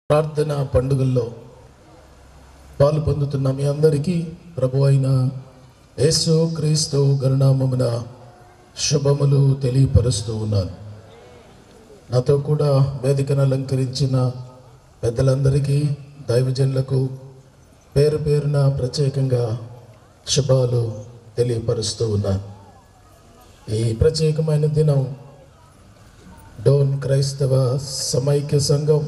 ప్రార్థన పండుగల్లో పాలు పొందుతున్న మీ అందరికీ ప్రభు అయిన యేసు క్రీస్తు గణనామమున శుభములు తెలియపరుస్తూ ఉన్నాను. నాతో కూడా వేదికను అలంకరించిన పెద్దలందరికీ, దైవజనులకు పేరు పేరున ప్రత్యేకంగా శుభాలు తెలియపరుస్తూ ఉన్నాను. ఈ ప్రత్యేకమైన దినం డోన్ క్రైస్తవ సమైక్య సంఘం,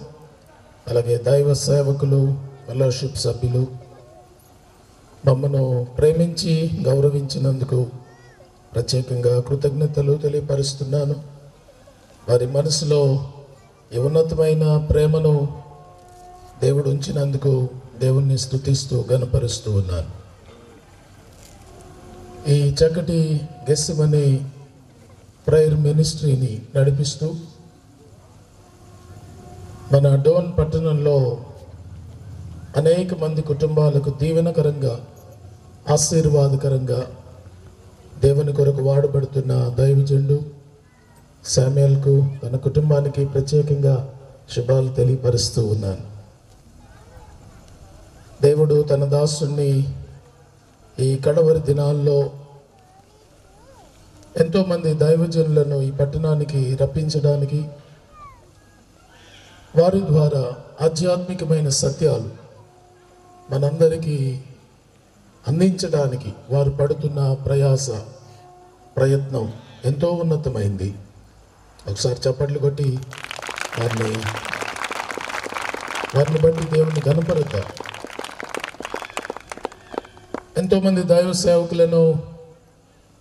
అలాగే దైవ సేవకులు, ఫెలోషిప్ సభ్యులు మమ్మను ప్రేమించి గౌరవించినందుకు ప్రత్యేకంగా కృతజ్ఞతలు తెలియపరుస్తున్నాను. వారి మనసులో ఈ ఉన్నతమైన ప్రేమను దేవుడు ఉంచినందుకు దేవుణ్ణి స్తుతిస్తూ గణపరుస్తూ ఉన్నాను. ఈ చక్కటి గెస్సిమనీ ప్రేయర్ మినిస్ట్రీని నడిపిస్తూ మన డోన్ పట్టణంలో అనేక మంది కుటుంబాలకు దీవెనకరంగా, ఆశీర్వాదకరంగా దేవుని కొరకు వాడబడుతున్న దైవజనుడు శామ్యూయల్కు, తన కుటుంబానికి ప్రత్యేకంగా శుభాలు తెలియపరుస్తూ ఉన్నాను. దేవుడు తన దాసుని ఈ కడవరి దినాల్లో ఎంతోమంది దైవజనులను ఈ పట్టణానికి రప్పించడానికి, వారి ద్వారా ఆధ్యాత్మికమైన సత్యాలు మనందరికీ అందించడానికి వారు పడుతున్న ప్రయత్నం ఎంతో ఉన్నతమైంది. ఒకసారి చప్పట్లు కొట్టి వారిని బట్టి దేవుని ఘనపరుద్దాం. ఎంతోమంది దైవ సేవకులను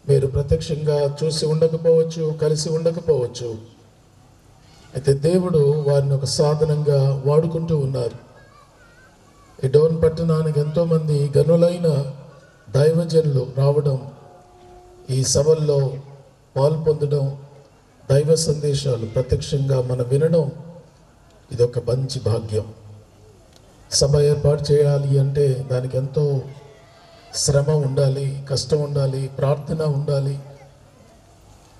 మీరు ప్రత్యక్షంగా చూసి ఉండకపోవచ్చు, కలిసి ఉండకపోవచ్చు. అయితే దేవుడు వారిని ఒక సాధనంగా వాడుకుంటూ ఉన్నారు. ఈ డోన్ పట్టణానికి ఎంతోమంది గనులైన దైవజనులు రావడం, ఈ సభల్లో పాల్పొందడం, దైవ సందేశాలు ప్రత్యక్షంగా మనం వినడం, ఇదొక మంచి భాగ్యం. సభ ఏర్పాటు చేయాలి అంటే దానికి ఎంతో శ్రమ ఉండాలి, కష్టం ఉండాలి, ప్రార్థన ఉండాలి,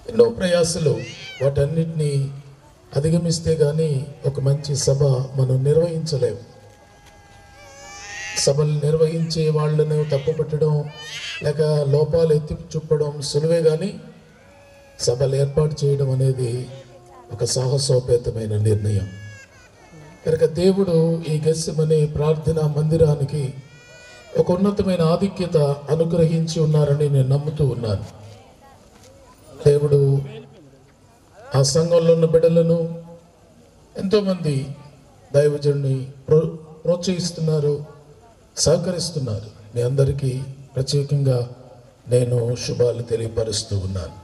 ఎన్నో ప్రయాసలు. వాటన్నిటినీ అధిగమిస్తే కానీ ఒక మంచి సభ మనం నిర్వహించలేము. సభలు నిర్వహించే వాళ్ళను తప్పుపట్టడం లేక లోపాలు ఎత్తి చూపడం సులువే, కానీ సభలు ఏర్పాటు చేయడం అనేది ఒక సాహసోపేతమైన నిర్ణయం. కనుక దేవుడు ఈ గెస్సిమనీ ప్రార్థనా మందిరానికి ఒక ఉన్నతమైన ఆధిక్యత అనుగ్రహించి ఉన్నారని నేను నమ్ముతూ ఉన్నాను. దేవుడు ఆ సంఘంలో ఉన్న బిడ్డలను, ఎంతోమంది దైవజనుని ప్రోత్సహిస్తున్నారు, సహకరిస్తున్నారు. మీ అందరికీ ప్రత్యేకంగా నేను శుభాలు తెలియపరుస్తూ ఉన్నాను.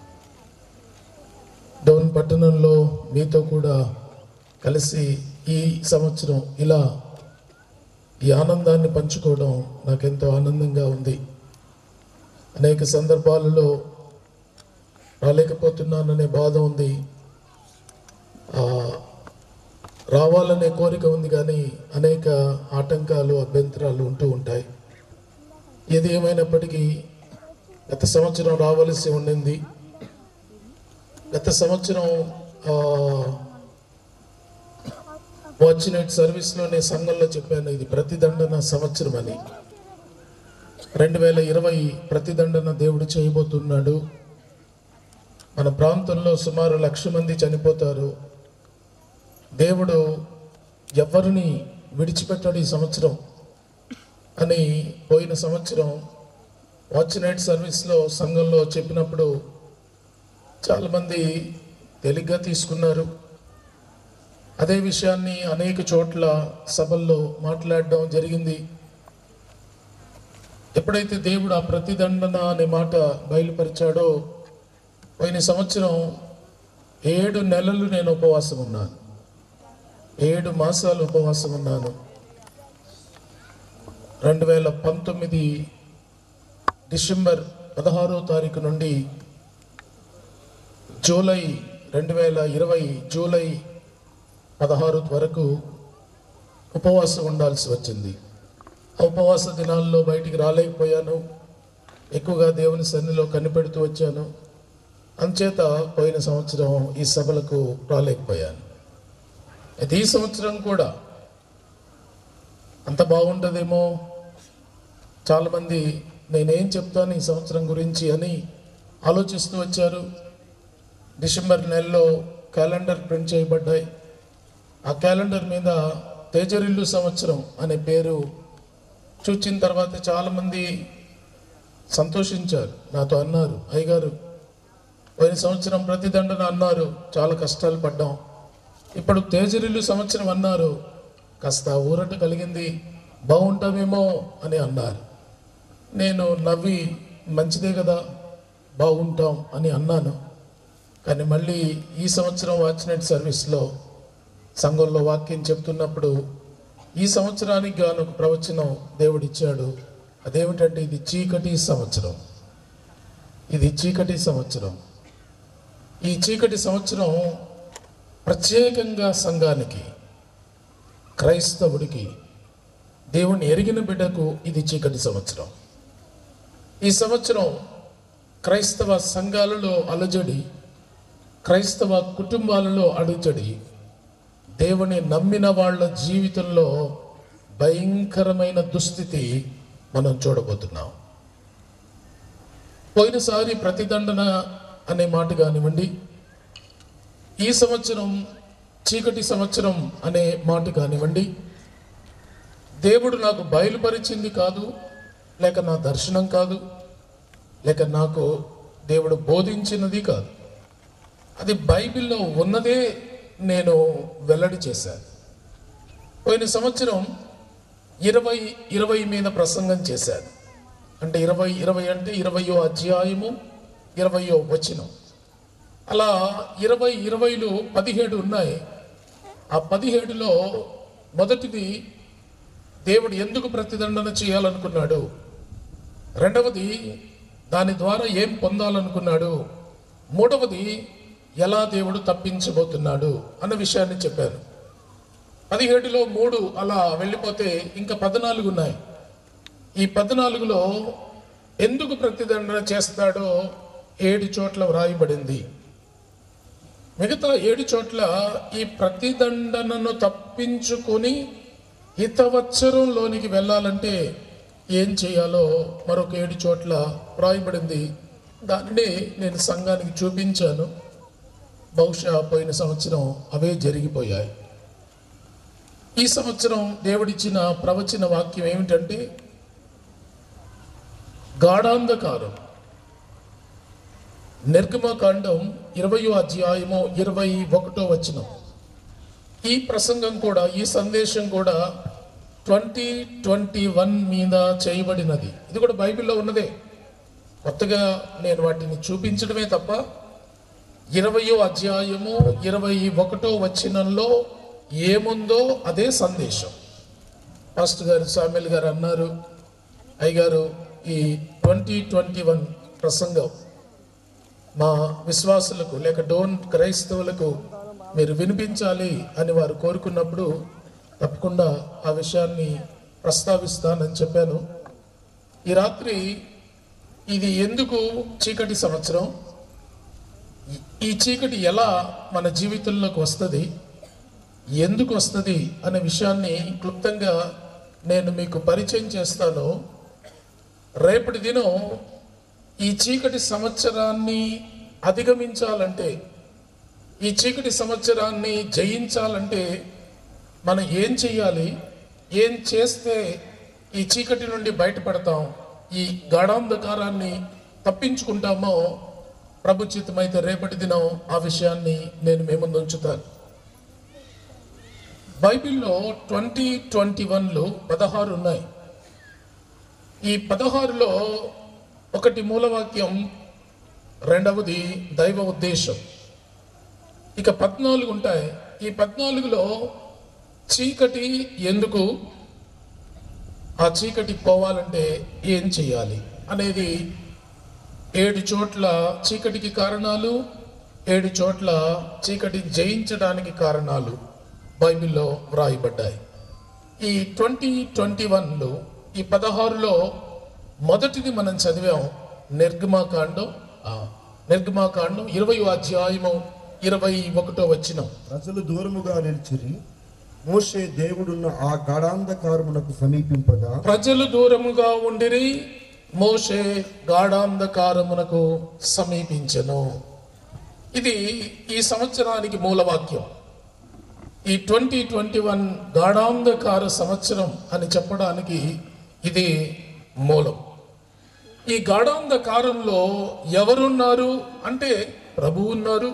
డోన్ పట్టణంలో మీతో కూడా కలిసి ఈ సంవత్సరం ఇలా ఈ ఆనందాన్ని పంచుకోవడం నాకెంతో ఆనందంగా ఉంది. అనేక సందర్భాలలో రాలేకపోతున్నాననే బాధ ఉంది, రావాలనే కోరిక ఉంది, కానీ అనేక ఆటంకాలు, అభ్యంతరాలు ఉంటూ ఉంటాయి. ఏది ఏమైనప్పటికీ గత సంవత్సరం రావాల్సి ఉండింది. గత సంవత్సరం వాచ్ నైట్ సర్వీస్లో నేను సంఘంలో చెప్పాను, ఇది ప్రతిదండన సంవత్సరం అని. 2020 ప్రతిదండన దేవుడు చేయబోతున్నాడు. మన ప్రాంతంలో సుమారు 1,00,000 మంది చనిపోతారు. దేవుడు ఎవరిని విడిచిపెట్టాడు ఈ సంవత్సరం అని పోయిన సంవత్సరం వాచ్ నైట్ సర్వీస్లో సంఘంలో చెప్పినప్పుడు చాలామంది తేలిగ్గా తీసుకున్నారు. అదే విషయాన్ని అనేక చోట్ల సభల్లో మాట్లాడడం జరిగింది. ఎప్పుడైతే దేవుడు ఆ ప్రతిదండన అనే మాట బయలుపరిచాడో, పోయిన సంవత్సరం 7 నెలలు నేను ఉపవాసం ఉన్నాను, 7 మాసాలు ఉపవాసం ఉన్నాను. 2019 డిసెంబర్ 16వ తారీఖు నుండి జూలై 2020 జూలై 16 వరకు ఉపవాసం ఉండాల్సి వచ్చింది. ఆ ఉపవాస దినాల్లో బయటికి రాలేకపోయాను. ఎక్కువగా దేవుని సన్నిధిలో కనిపెడుతూ వచ్చాను. అంచేత పోయిన సంవత్సరం ఈ సభలకు రాలేకపోయాను. అయితే ఈ సంవత్సరం కూడా అంత బాగుంటుందేమో, చాలామంది నేనేం చెప్తాను ఈ సంవత్సరం గురించి అని ఆలోచిస్తూ వచ్చారు. డిసెంబర్ నెలలో క్యాలెండర్ ప్రింట్ చేయబడ్డాయి. ఆ క్యాలెండర్ మీద తేజరిల్లు సంవత్సరం అనే పేరు చూచిన తర్వాత చాలామంది సంతోషించారు. నాతో అన్నారు, అయ్యగారు పోయిన సంవత్సరం ప్రతిదండన అన్నారు, చాలా కష్టాలు పడ్డాం. ఇప్పుడు తేజరిల్లు సంవత్సరం అన్నారు, కాస్త ఊరట కలిగింది, బాగుంటామేమో అని అన్నారు. నేను నవ్వి మంచిదే కదా, బాగుంటాం అని అన్నాను. కానీ మళ్ళీ ఈ సంవత్సరం వాచ్నైట్ సర్వీస్లో సంఘంలో వాక్యం చెప్తున్నప్పుడు ఈ సంవత్సరానికి గాను ఒక ప్రవచనం దేవుడిచ్చాడు. అదేమిటంటే ఇది చీకటి సంవత్సరం, ఇది చీకటి సంవత్సరం. ఈ చీకటి సంవత్సరం ప్రత్యేకంగా సంఘానికి, క్రైస్తవుడికి, దేవుని ఎరిగిన బిడ్డకు ఇది చీకటి సంవత్సరం. ఈ సంవత్సరం క్రైస్తవ సంఘాలలో అలజడి, క్రైస్తవ కుటుంబాలలో అడుచడి, దేవుని నమ్మిన వాళ్ళ జీవితంలో భయంకరమైన దుస్థితి మనం చూడబోతున్నాం. పోయినసారి ప్రతిదండన అనే మాట కానివ్వండి, ఈ సంవత్సరం చీకటి సంవత్సరం అనే మాట కానివ్వండి, దేవుడు నాకు బయలుపరిచింది కాదు, లేక నా దర్శనం కాదు, లేక నాకు దేవుడు బోధించినది కాదు. అది బైబిల్లో ఉన్నదే నేను వెల్లడి చేశాను. పోయిన సంవత్సరం 20 మీద ప్రసంగం చేశాను. అంటే 20 అంటే 20వ అధ్యాయము 20వ వచనం. అలా 20లో 17 ఉన్నాయి. ఆ 17లో మొదటిది దేవుడు ఎందుకు ప్రతిదండన చేయాలనుకున్నాడు, రెండవది దాని ద్వారా ఏం పొందాలనుకున్నాడు, మూడవది ఎలా దేవుడు తప్పించబోతున్నాడు అన్న విషయాన్ని చెప్పాను. 17లో 3 అలా వెళ్ళిపోతే ఇంకా 14 ఉన్నాయి. ఈ 14లో ఎందుకు ప్రతిదండన చేస్తాడో 7 చోట్ల వ్రాయబడింది. మిగతా 7 చోట్ల ఈ ప్రతిదండనను తప్పించుకొని హితవత్సరంలోనికి వెళ్ళాలంటే ఏం చేయాలో మరొక 7 చోట్ల వ్రాయబడింది. దాన్ని నేను సంఘానికి చూపించాను. బహుశా పోయిన సంవత్సరం అవే జరిగిపోయాయి. ఈ సంవత్సరం దేవుడిచ్చిన ప్రవచన వాక్యం ఏమిటంటే గాఢాంధకారం. నిర్గమకాండం 20వ అధ్యాయము 21వ వచనం. ఈ ప్రసంగం కూడా, ఈ సందేశం కూడా 2021 మీద చేయబడినది. ఇది కూడా బైబిల్లో ఉన్నదే, కొత్తగా నేను వాటిని చూపించడమే తప్ప 20వ అధ్యాయము 21వ వచనంలో ఏముందో అదే సందేశం. పాస్టర్ గారు, సామ్యుల్ గారు అన్నారు, అయ్యగారు ఈ 2021 ప్రసంగం మా విశ్వాసులకు లేక క్రైస్తవులకు మీరు వినిపించాలి అని వారు కోరుకున్నప్పుడు తప్పకుండా ఆ విషయాన్ని ప్రస్తావిస్తానని చెప్పాను. ఈ రాత్రి ఇది ఎందుకు చీకటి సంవత్సరం, ఈ చీకటి ఎలా మన జీవితంలోకి వస్తుంది, ఎందుకు వస్తుంది అనే విషయాన్ని క్లుప్తంగా నేను మీకు పరిచయం చేస్తాను. రేపటి దినం ఈ చీకటి సంవత్సరాన్ని అధిగమించాలంటే, ఈ చీకటి సంవత్సరాన్ని జయించాలంటే మనం ఏం చేయాలి, ఏం చేస్తే ఈ చీకటి నుండి బయటపడతాం, ఈ గాఢాంధకారాన్ని తప్పించుకుంటామో ప్రభు చిత్తమైతే రేపటి దినం ఆ విషయాన్ని నేను మీ ముందు ఉంచుతాను. బైబిల్లో 2021లో 16 ఉన్నాయి. ఈ 16లో ఒకటి మూలవాక్యం, రెండవది దైవ ఉద్దేశం, ఇక 14 ఉంటాయి. ఈ 14లో చీకటి ఎందుకు, ఆ చీకటి పోవాలంటే ఏం చేయాలి అనేది 7 చోట్ల చీకటికి కారణాలు, 7 చోట్ల చీకటి జయించడానికి కారణాలు బైబిల్లో వ్రాయబడ్డాయి. ఈ 2021లో ఈ 16లో మొదటిది మనం చదివాం, నిర్గమకాండం 20వ అధ్యాయము 21వ వచనం. ప్రజలు దూరముగా నిలిచిరి, మోషే దేవుడున్న ఆ గాఢాంధకారమునకు సమీపింపగా ప్రజలు దూరముగా ఉండిరి, మోషే గాఢాంధకారమునకు సమీపించెను. ఇది ఈ సంవత్సరానికి మూలవాక్యం. ఈ 2021 గాఢాంధకార సంవత్సరం అని చెప్పడానికి ఇది మూలం. ఈ గాఢాంధకారంలో ఎవరున్నారు అంటే ప్రభువు ఉన్నారు.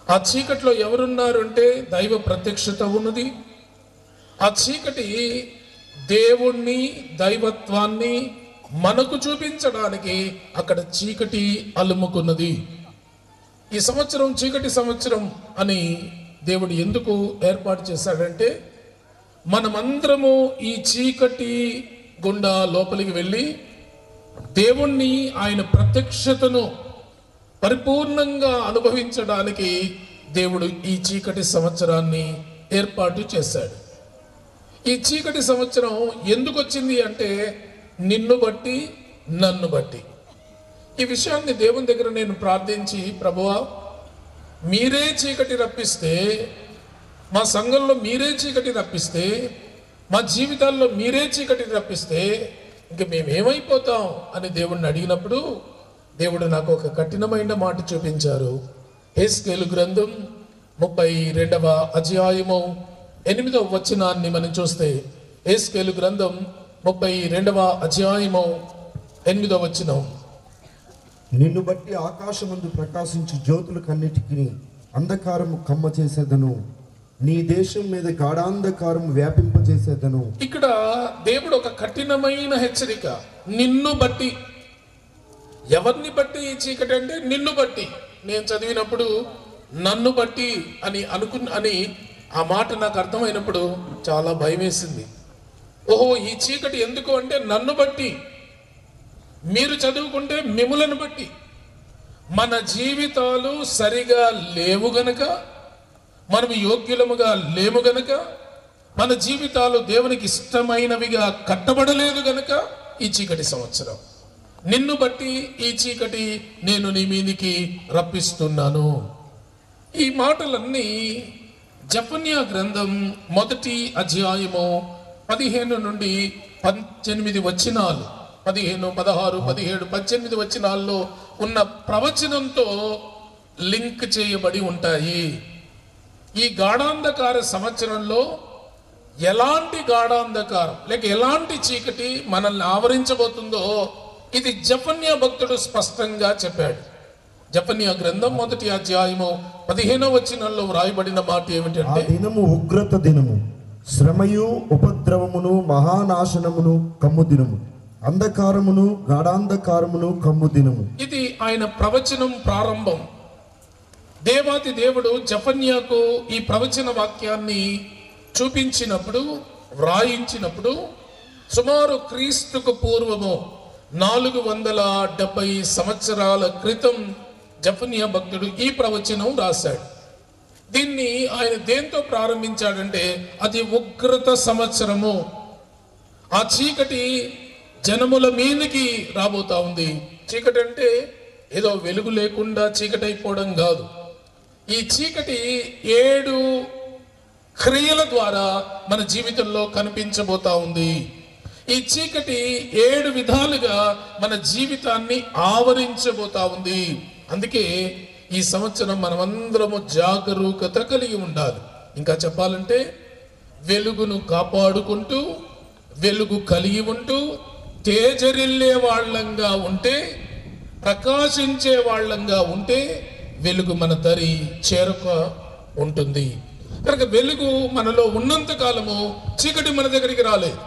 ఆ చీకటిలో ఎవరున్నారు అంటే దైవ ప్రత్యక్షత ఉన్నది. ఆ చీకటి దేవుణ్ణి, దైవత్వాన్ని మనకు చూపించడానికి అక్కడ చీకటి అలుముకున్నది. ఈ సంవత్సరం చీకటి సంవత్సరం అని దేవుడు ఎందుకు ఏర్పాటు చేశాడంటే మనమందరము ఈ చీకటి గుండా లోపలికి వెళ్ళి దేవుణ్ణి, ఆయన ప్రత్యక్షతను పరిపూర్ణంగా అనుభవించడానికి దేవుడు ఈ చీకటి సంవత్సరాన్ని ఏర్పాటు చేశాడు. ఈ చీకటి సంవత్సరం ఎందుకు వచ్చింది అంటే నిన్ను బట్టి, నన్ను బట్టి. ఈ విషయాన్ని దేవుని దగ్గర నేను ప్రార్థించి, ప్రభువా మీరే చీకటి రప్పిస్తే, మా సంఘంలో మీరే చీకటి రప్పిస్తే, మా జీవితాల్లో మీరే చీకటి రప్పిస్తే ఇంక మేమేమైపోతాం అని దేవుడిని అడిగినప్పుడు దేవుడు నాకు ఒక కఠినమైన మాట చూపించారు. హెస్కేలు గ్రంథం 32వ అధ్యాయము 8వ వచనాన్ని మనం చూస్తే, హెస్కేలు గ్రంథం 32వ అధ్యాయము 8వ వచనం, నిన్ను బట్టి ఆకాశమందు ప్రకాశించు జ్యోతులకన్నిటికీ అంధకారము కమ్మ చేసేదను, నీ దేశం మీద గాఢాంధకారము వ్యాపింపజేసేదను. ఇక్కడ దేవుడు ఒక కఠినమైన హెచ్చరిక. నిన్ను బట్టి, ఎవరిని బట్టి ఈ చీకటి అంటే నిన్ను బట్టి. నేను చదివినప్పుడు నన్ను బట్టి అని ఆ మాట నాకు అర్థమైనప్పుడు చాలా భయం వేసింది. ఓహో, ఈ చీకటి ఎందుకు అంటే నన్ను బట్టి. మీరు చదువుకుంటే మిమ్ములను బట్టి. మన జీవితాలు సరిగా లేవు గనక, మనం యోగ్యులముగా లేము గనక, మన జీవితాలు దేవునికి ఇష్టమైనవిగా కట్టబడలేదు గనక ఈ చీకటి సంవత్సరం. నిన్ను బట్టి ఈ చీకటి నేను నీ మీదికి రప్పిస్తున్నాను. ఈ మాటలన్నీ జెఫన్యా గ్రంథం 1వ అధ్యాయము 15 నుండి 18 వచనాలు, 15, 16, 17, 18 వచనాల్లో ఉన్న ప్రవచనంతో లింక్ చేయబడి ఉంటాయి. ఈ గాఢాంధకార సంవత్సరంలో ఎలాంటి గాఢాంధకారం లేక ఎలాంటి చీకటి మనల్ని ఆవరించబోతుందో ఇది జెఫన్యా భక్తుడు స్పష్టంగా చెప్పాడు. జెఫన్యా గ్రంథం 1వ అధ్యాయము 15వ వచనంలో వ్రాయబడిన మాట ఏమిటంటే, ఆ దినము ఉగ్రత దినము, శ్రమయు ఉపద్రవమును మహానాశనమును కమ్ము దినము, అంధకారమును గాఢాంధకారమును కమ్ము దినము. ఇది ఆయన ప్రవచనం ప్రారంభం. దేవాతి దేవుడు జెఫన్యాకు ఈ ప్రవచన వాక్యాన్ని చూపించినప్పుడు, వ్రాయించినప్పుడు సుమారు క్రీస్తుకు పూర్వము 470 సంవత్సరాల క్రితం జెఫన్యా భక్తుడు ఈ ప్రవచనం రాశాడు. దీన్ని ఆయన దేంతో ప్రారంభించాడంటే అది ఉగ్రత సంవత్సరము. ఆ చీకటి జనముల మీదకి రాబోతా ఉంది. చీకటి అంటే ఏదో వెలుగు లేకుండా చీకటి అయిపోవడం కాదు. ఈ చీకటి 7 క్రియల ద్వారా మన జీవితంలో కనిపించబోతా ఉంది. ఈ చీకటి 7 విధాలుగా మన జీవితాన్ని ఆవరించబోతా ఉంది. అందుకే ఈ సంవత్సరం మనమందరము జాగరూకత కలిగి ఉండాలి. ఇంకా చెప్పాలంటే వెలుగును కాపాడుకుంటూ, వెలుగు కలిగి ఉంటూ, తేజరిల్లే వాళ్ళంగా ఉంటే, ప్రకాశించే వాళ్ళంగా ఉంటే వెలుగు మన దరి చేరుక ఉంటుంది. కనుక వెలుగు మనలో ఉన్నంత కాలము చీకటి మన దగ్గరికి రాలేదు.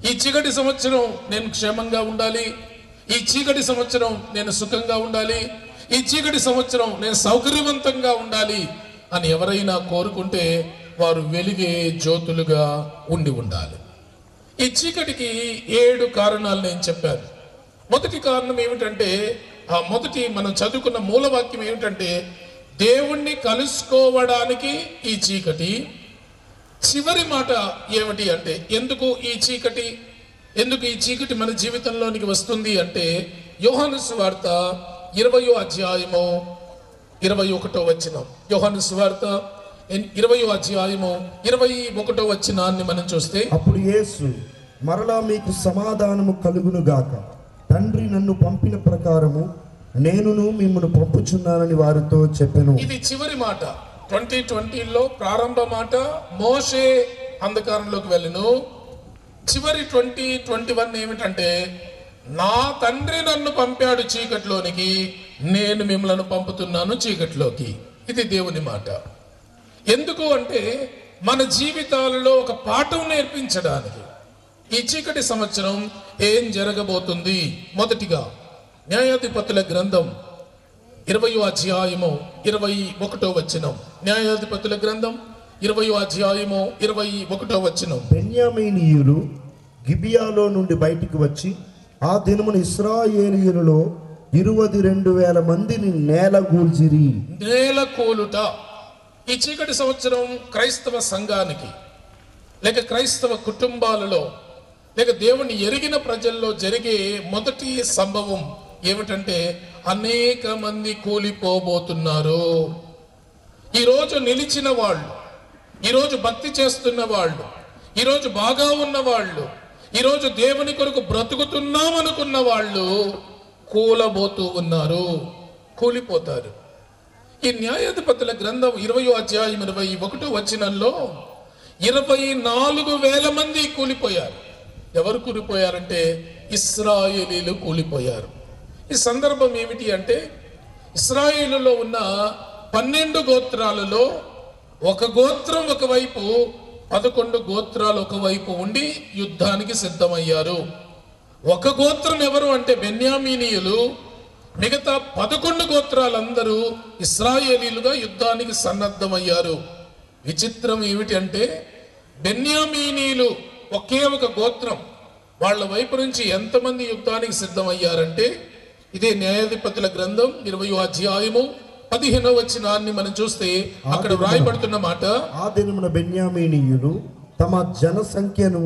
ఈ చీకటి సంవత్సరం నేను క్షేమంగా ఉండాలి, ఈ చీకటి సంవత్సరం నేను సుఖంగా ఉండాలి, ఈ చీకటి సంవత్సరం నేను సౌకర్యవంతంగా ఉండాలి అని ఎవరైనా కోరుకుంటే వారు వెలిగే జ్యోతులుగా ఉండాలి. ఈ చీకటికి 7 కారణాలు నేను చెప్పాను. మొదటి కారణం ఏమిటంటే, ఆ మొదటి మనం చదువుకున్న మూలవాక్యం ఏమిటంటే దేవుణ్ణి కలుసుకోవడానికి ఈ చీకటి. చివరి మాట ఏమిటి అంటే ఎందుకు ఈ చీకటి మన జీవితంలోనికి వస్తుంది అంటే యోహాను సువార్త 20వ అధ్యాయము 21వ వచనం. యోహాను సువార్త 20వ అధ్యాయము 21వ వచనాన్ని మనం చూస్తే, అప్పుడు యేసు మరలా మీకు సమాధానము కలుగును గాక, తండ్రి నన్ను పంపిన ప్రకారము నేనును మిమ్మల్ని పంపుచున్నానని వారితో చెప్పెను. ఇది చివరి మాట. 2020లో ప్రారంభ మాట. మోషే అంధకారంలోకి వెళ్ళను. చివరి 2021 ఏమిటంటే, నా తండ్రి నన్ను పంపాడు చీకట్లోనికి, నేను మిమ్మల్ని పంపుతున్నాను చీకట్లోకి. ఇది దేవుని మాట. ఎందుకు అంటే మన జీవితాలలో ఒక పాఠం నేర్పించడానికి. ఈ చీకటి సంవత్సరం ఏం జరగబోతుంది? మొదటిగా న్యాయాధిపతుల గ్రంథం 20వ అధ్యాయము 21వ వచనం. న్యాయాధిపతుల గ్రంథం 20వ అధ్యాయము 21వ వచనం. బెన్యామీనీయులు గిబియాలో నుండి బయటికి వచ్చి ఆ దినమున ఇశ్రాయేలీయులలో 22,000 మందిని నేలగూల్చిరి. నేలకూలుట. ఈ చీకటి సంవత్సరం క్రైస్తవ సంఘానికి, లేక క్రైస్తవ కుటుంబాలలో, లేక దేవుని ఎరిగిన ప్రజల్లో జరిగే మొదటి సంభవం ఏమిటంటే, అనేక మంది కూలిపోబోతున్నారు. ఈరోజు నిలిచిన వాళ్ళు, ఈరోజు భక్తి చేస్తున్న వాళ్ళు, ఈరోజు బాగా ఉన్న వాళ్ళు, ఈరోజు దేవుని కొరకు బ్రతుకుతున్నాం అనుకున్న వాళ్ళు కూలబోతూ ఉన్నారు, కూలిపోతారు. ఈ న్యాయాధిపతుల గ్రంథం 20వ అధ్యాయం 21వ వచనంలో 24,000 మంది కూలిపోయారు. ఎవరు కూలిపోయారంటే ఇశ్రాయేలీలు కూలిపోయారు. ఈ సందర్భం ఏమిటి అంటే, ఇశ్రాయేలులో ఉన్న 12 గోత్రాలలో ఒక గోత్రం ఒకవైపు, 11 గోత్రాలు ఒకవైపు ఉండి యుద్ధానికి సిద్ధమయ్యారు. ఒక గోత్రం ఎవరు అంటే బెన్యామీనీయులు. మిగతా 11 గోత్రాలందరూ ఇశ్రాయేలీలుగా యుద్ధానికి సన్నద్ధమయ్యారు. విచిత్రం ఏమిటి అంటే, బెన్యామీనీయులు ఒకే ఒక గోత్రం, వాళ్ళ వైపు నుంచి ఎంతమంది యుద్ధానికి సిద్ధమయ్యారంటే, ఇదే న్యాయాధిపతుల గ్రంథం 20వ అధ్యాయము 15వ వచనాన్ని మనం చూస్తే అక్కడ వ్రాయబడుతున్న మాట, ఆ దినమున బెన్యామీనీయులు తమ జనసంఖ్యను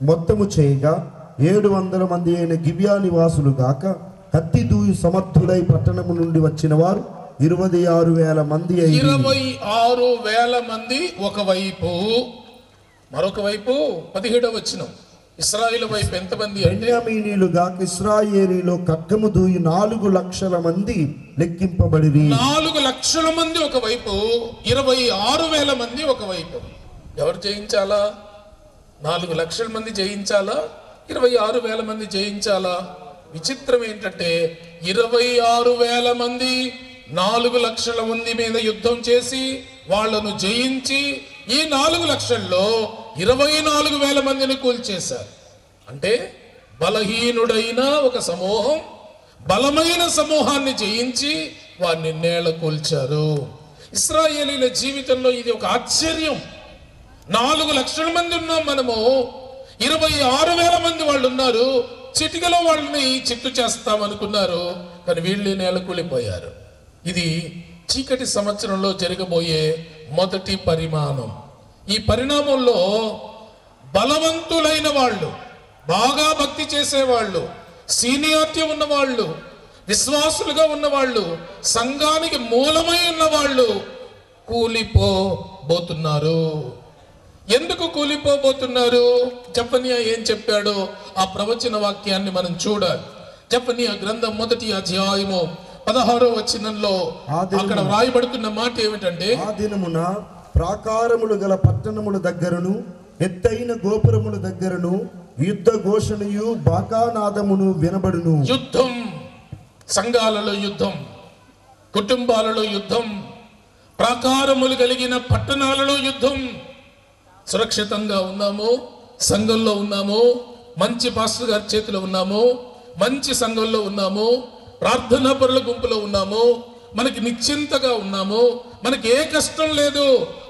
మొత్తము చేయగా 700 మంది అయిన గిబియా నివాసులు గాక, కత్తి దూయి సమర్థుడై పట్టణము నుండి వచ్చిన వారు 26,000 మంది. 26,000 మంది ఒకవైపు, మరొక వైపు 17వ వచనం, ఇశ్రాయేలు వైపు ఎంతమంది అంటే, బెన్యామీనీయులు గాక ఇశ్రాయేలీలో ఖడ్గము దూయి 4 లక్షల మంది లెక్కింపబడిరి. 4 లక్షల మంది ఒకవైపు, 26,000 మంది ఒకవైపు. ఎవరు జయించాలా? 4 లక్షల మంది జయించాలా? 26,000 మంది జయించాలా? విచిత్రం ఏంటంటే 26,000 మంది 4 లక్షల మంది మీద యుద్ధం చేసి వాళ్లను జయించి ఈ 4 లక్షల్లో 24,000 మందిని కూల్చేశారు. అంటే బలహీనుడైన ఒక సమూహం బలమైన సమూహాన్ని జయించి వారిని నేల కూల్చారు. ఇశ్రాయేలీల జీవితంలో ఇది ఒక ఆశ్చర్యం. 4 లక్షల మంది ఉన్నాం మనము, 26,000 మంది వాళ్ళు ఉన్నారు. చిటికలో వాళ్ళని చిత్తు చేస్తామనుకున్నారు, కానీ వీళ్ళు నేల కూలిపోయారు. ఇది చీకటి సంవత్సరంలో జరగబోయే మొదటి పరిమాణం. ఈ పరిణామంలో బలవంతులైన వాళ్ళు, బాగా భక్తి చేసేవాళ్ళు, సీనియారిటీ ఉన్నవాళ్ళు, విశ్వాసులుగా ఉన్నవాళ్ళు, సంఘానికి మూలమై ఉన్నవాళ్ళు కూలిపోబోతున్నారు. ఎందుకు కూలిపోబోతున్నారు? జెఫన్యా ఏం చెప్పాడో ఆ ప్రవచన వాక్యాన్ని మనం చూడాలి. జెఫన్యా గ్రంథం 1వ అధ్యాయము 16వ వచనంలో అక్కడ వ్రాయబడుతున్న మాట ఏమిటంటే, ఆ దినమున ప్రాకారములు గల పట్టణముల దగ్గరను ఎత్తైన గోపురముల దగ్గరను యుద్ధ ఘోషణయు బాకానాదమును వినబడును. యుద్ధం, సంఘాలలో యుద్ధం, కుటుంబాలలో యుద్ధం, ప్రాకారములు కలిగిన పట్టణాలలో యుద్ధం. సురక్షితంగా ఉన్నాము, సంఘంలో ఉన్నాము, మంచి పాస్టర్ గారి చేతిలో ఉన్నాము, మంచి సంఘంలో ఉన్నాము, ప్రార్థనా పరుల గుంపులో ఉన్నాము, మనకి నిశ్చింతగా ఉన్నాము, మనకి ఏ కష్టం లేదు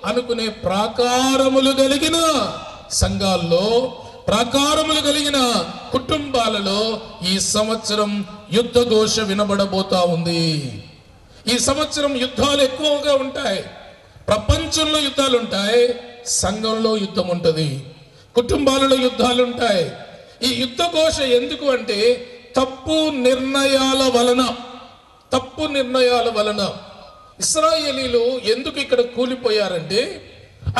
అనుకునే ప్రాకారములు కలిగిన సంఘాల్లో, ప్రాకారములు కలిగిన కుటుంబాలలో ఈ సంవత్సరం యుద్ధ ఘోష వినబడబోతా ఉంది. ఈ సంవత్సరం యుద్ధాలు ఎక్కువగా ఉంటాయి. ప్రపంచంలో యుద్ధాలు ఉంటాయి, సంఘంలో యుద్ధం ఉంటుంది, కుటుంబాలలో యుద్ధాలు ఉంటాయి. ఈ యుద్ధ ఘోష ఎందుకు అంటే, తప్పు నిర్ణయాల వలన ఇశ్రాయేలీలు ఎందుకు ఇక్కడ కూలిపోయారంటే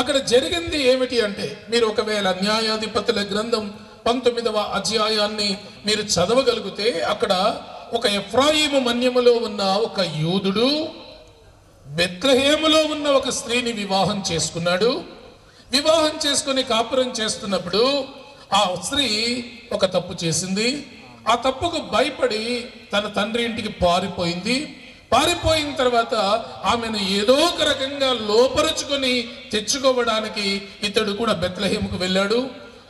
అక్కడ జరిగింది ఏమిటి అంటే, మీరు ఒకవేళ న్యాయాధిపతుల గ్రంథం 19వ అధ్యాయాన్ని మీరు చదవగలిగితే అక్కడ ఒక ఎఫ్రాయిము మన్యములో ఉన్న ఒక యూదుడు బెత్లెహేములో ఉన్న ఒక స్త్రీని వివాహం చేసుకున్నాడు. వివాహం చేసుకుని కాపురం చేస్తున్నప్పుడు ఆ స్త్రీ ఒక తప్పు చేసింది. ఆ తప్పుకు భయపడి తన తండ్రి ఇంటికి పారిపోయింది. పారిపోయిన తర్వాత ఆమెను ఏదో ఒక రకంగా లోపరుచుకొని తెచ్చుకోవడానికి ఇతడు కూడా బెత్లెహేముకు వెళ్ళాడు.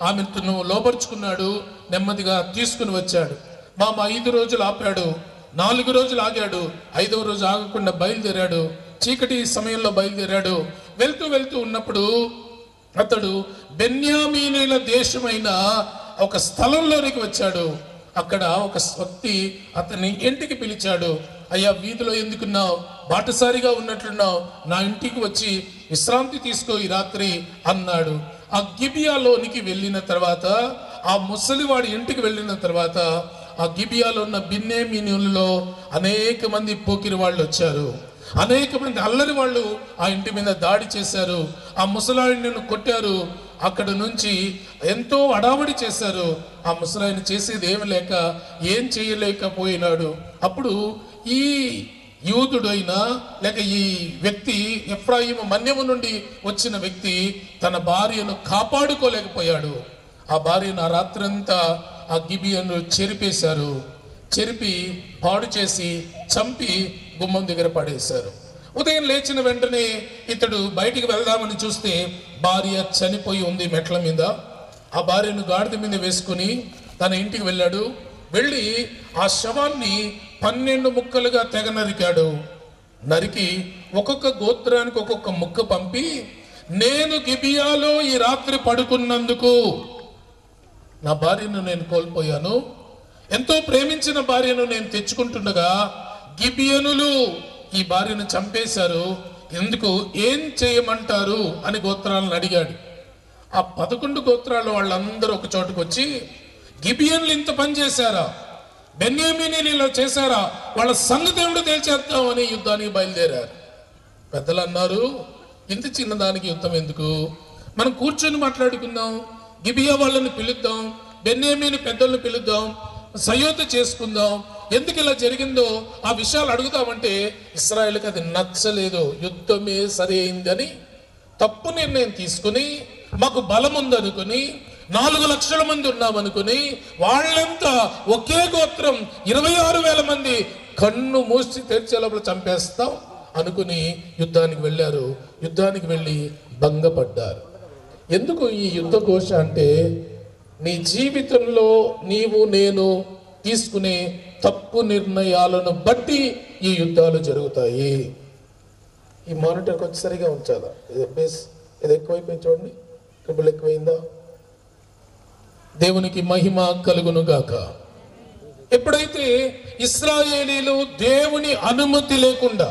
ఆమెను లోపరుచుకున్నాడు, నెమ్మదిగా తీసుకుని వచ్చాడు. 5 రోజులు ఆపాడు, 4 రోజులు ఆగాడు, 5వ రోజు ఆగకుండా బయలుదేరాడు. చీకటి సమయంలో బయలుదేరాడు. వెళ్తూ వెళ్తూ ఉన్నప్పుడు అతడు బెన్యామీనీల దేశమైన ఒక స్థలంలోనికి వచ్చాడు. అక్కడ ఒక వ్యక్తి అతన్ని ఇంటికి పిలిచాడు. అయ్యా, వీధిలో ఎందుకున్నావు? బాటసారిగా ఉన్నట్లున్నావు, నా ఇంటికి వచ్చి విశ్రాంతి తీసుకో ఈ రాత్రి అన్నాడు. ఆ గిబియాలోనికి వెళ్ళిన తర్వాత, ఆ ముసలివాడి ఇంటికి వెళ్ళిన తర్వాత ఆ గిబియాలో ఉన్న బిన్యామీనీయులలో అనేక మంది పోకిరి వాళ్ళు వచ్చారు. అనేక మంది అల్లరి వాళ్ళు ఆ ఇంటి మీద దాడి చేశారు. ఆ ముసలాయిని కొట్టారు. అక్కడ నుంచి ఎంతో అడావడి చేశారు. ఆ ముసలాయిని చేసేది ఏమి లేక ఏం చేయలేకపోయినాడు. అప్పుడు ఈ యూదుడైనా లేక ఈ వ్యక్తి ఎఫ్రాయిము మన్యము నుండి వచ్చిన వ్యక్తి తన భార్యను కాపాడుకోలేకపోయాడు. ఆ భార్యను ఆ రాత్రంతా ఆ గిబియను చెరిపేశారు. చెరిపి పాడు చేసి చంపి గుమ్మం దగ్గర పడేశారు. ఉదయం లేచిన వెంటనే ఇతడు బయటికి వెళ్దామని చూస్తే భార్య చనిపోయి ఉంది మెట్ల మీద. ఆ భార్యను గాడిద మీద వేసుకుని తన ఇంటికి వెళ్ళాడు. వెళ్ళి ఆ శవాన్ని 12 ముక్కలుగా తెగ నరికాడు. నరికి ఒక్కొక్క గోత్రానికి ఒక్కొక్క ముక్క పంపి, నేను గిబియాలో ఈ రాత్రి పడుకున్నందుకు నా భార్యను నేను కోల్పోయాను, ఎంతో ప్రేమించిన భార్యను నేను తెచ్చుకుంటుండగా గిబియనులు ఈ భార్యను చంపేశారు, ఎందుకు ఏం చేయమంటారు అని గోత్రాలను అడిగాడు. ఆ 11 గోత్రాల వాళ్ళందరూ ఒక చోటుకు వచ్చి, గిబియన్లు ఇంత పని చేశారా, బెన్యామీనీలు ఇలా చేశారా, వాళ్ళ సంగతి ఏమిటో తేల్చేద్దామని యుద్ధానికి బయలుదేరారు. పెద్దలు అన్నారు, ఇంత చిన్నదానికి యుద్ధం ఎందుకు, మనం కూర్చొని మాట్లాడుకుందాం, గిబియా వాళ్ళని పిలుద్దాం, బెన్యామీను పెద్దలను పిలుద్దాం, సయోధ్య చేసుకుందాం, ఎందుకు ఇలా జరిగిందో ఆ విషయాలు అడుగుతామంటే ఇశ్రాయేలుకి అది నచ్చలేదు. యుద్ధమే సరైందని తప్పు నిర్ణయం తీసుకుని, మాకు బలం ఉందనుకుని 4 లక్షల మంది ఉన్నామనుకుని వాళ్ళంతా ఒకే గోత్రం 26,000 మంది కన్ను మూసి తెరిచే లోపల చంపేస్తాం అనుకుని యుద్ధానికి వెళ్ళారు. యుద్ధానికి వెళ్ళి భంగపడ్డారు. ఎందుకు ఈ యుద్ధ ఘోష అంటే, నీ జీవితంలో నీవు నేను తీసుకునే తప్పు నిర్ణయాలను బట్టి ఈ యుద్ధాలు జరుగుతాయి. ఈ మానిటర్ కొంచెం సరిగా ఉంచాలా, ఇది ఎక్కువైపోయింది చూడండి, ట్రిపుల్ ఎక్కువైందా? దేవునికి మహిమ కలుగును గాక. ఎప్పుడైతే ఇశ్రాయేలీలు దేవుని అనుమతి లేకుండా,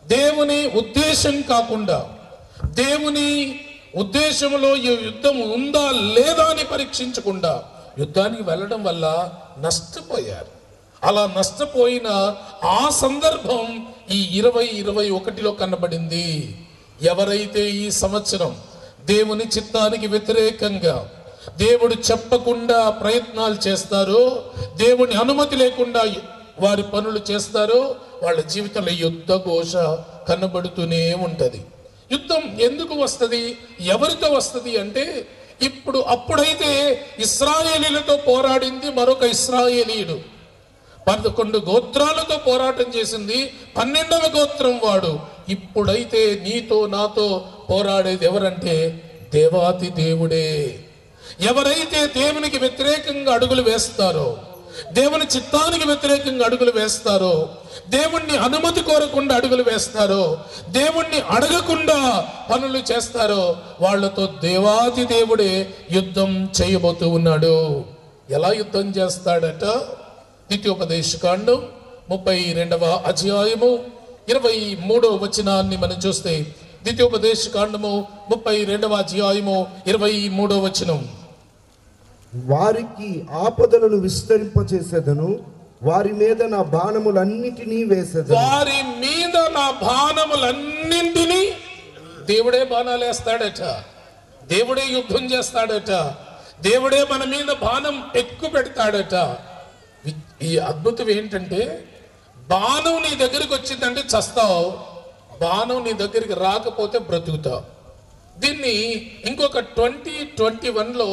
దేవుని ఉద్దేశం కాకుండా, దేవుని ఉద్దేశంలో ఈ యుద్ధం ఉందా లేదా అని పరీక్షించకుండా యుద్ధానికి వెళ్ళడం వల్ల నష్టపోయారు. అలా నష్టపోయిన ఆ సందర్భం ఈ 2021లో కనబడింది. ఎవరైతే ఈ సంవత్సరం దేవుని చిత్తానికి వ్యతిరేకంగా, దేవుడు చెప్పకుండా ప్రయత్నాలు చేస్తారో, దేవుని అనుమతి లేకుండా వారి పనులు చేస్తారో, వాళ్ళ జీవితంలో యుద్ధ ఘోష కనబడుతూనే ఉంటది. యుద్ధం ఎందుకు వస్తుంది, ఎవరితో వస్తుంది అంటే, అప్పుడైతే ఇశ్రాయేలీలతో పోరాడింది మరొక ఇశ్రాయేలీయుడు, 11 గోత్రాలతో పోరాటం చేసింది 12వ గోత్రం వాడు. ఇప్పుడైతే నీతో నాతో పోరాడేది ఎవరంటే దేవాతి దేవుడే. ఎవరైతే దేవునికి వ్యతిరేకంగా అడుగులు వేస్తారో, దేవుని చిత్తానికి వ్యతిరేకంగా అడుగులు వేస్తారో, దేవుణ్ణి అనుమతి కోరకుండా అడుగులు వేస్తారో, దేవుణ్ణి అడగకుండా పనులు చేస్తారో, వాళ్లతో దేవాతి దేవుడే యుద్ధం చేయబోతూ ఉన్నాడు. ఎలా యుద్ధం చేస్తాడట? ద్వితీయోపదేశకాండం 32వ అధ్యాయము 23వ వచనాన్ని మనం చూస్తే, ద్వితీయోపదేశకాండము 32వ అధ్యాయము 23వ వచనం. వారికి ఆపదలను విస్తరింపచేసేదను, వారి మీద నా బాణములన్నిటినీ వేసేదను. వారి మీద నా బాణములన్నింటినీ, దేవుడే బాణాలు వేస్తాడట, దేవుడే యుద్ధం చేస్తాడట, దేవుడే మన మీద బాణం ఎక్కువ పెడతాడట. ఈ అద్భుతం ఏంటంటే, బాణం నీ దగ్గరికి వచ్చిందంటే చస్తావు, బాణం నీ దగ్గరికి రాకపోతే బ్రతుకుతావు. దీన్ని ఇంకొక 2021లో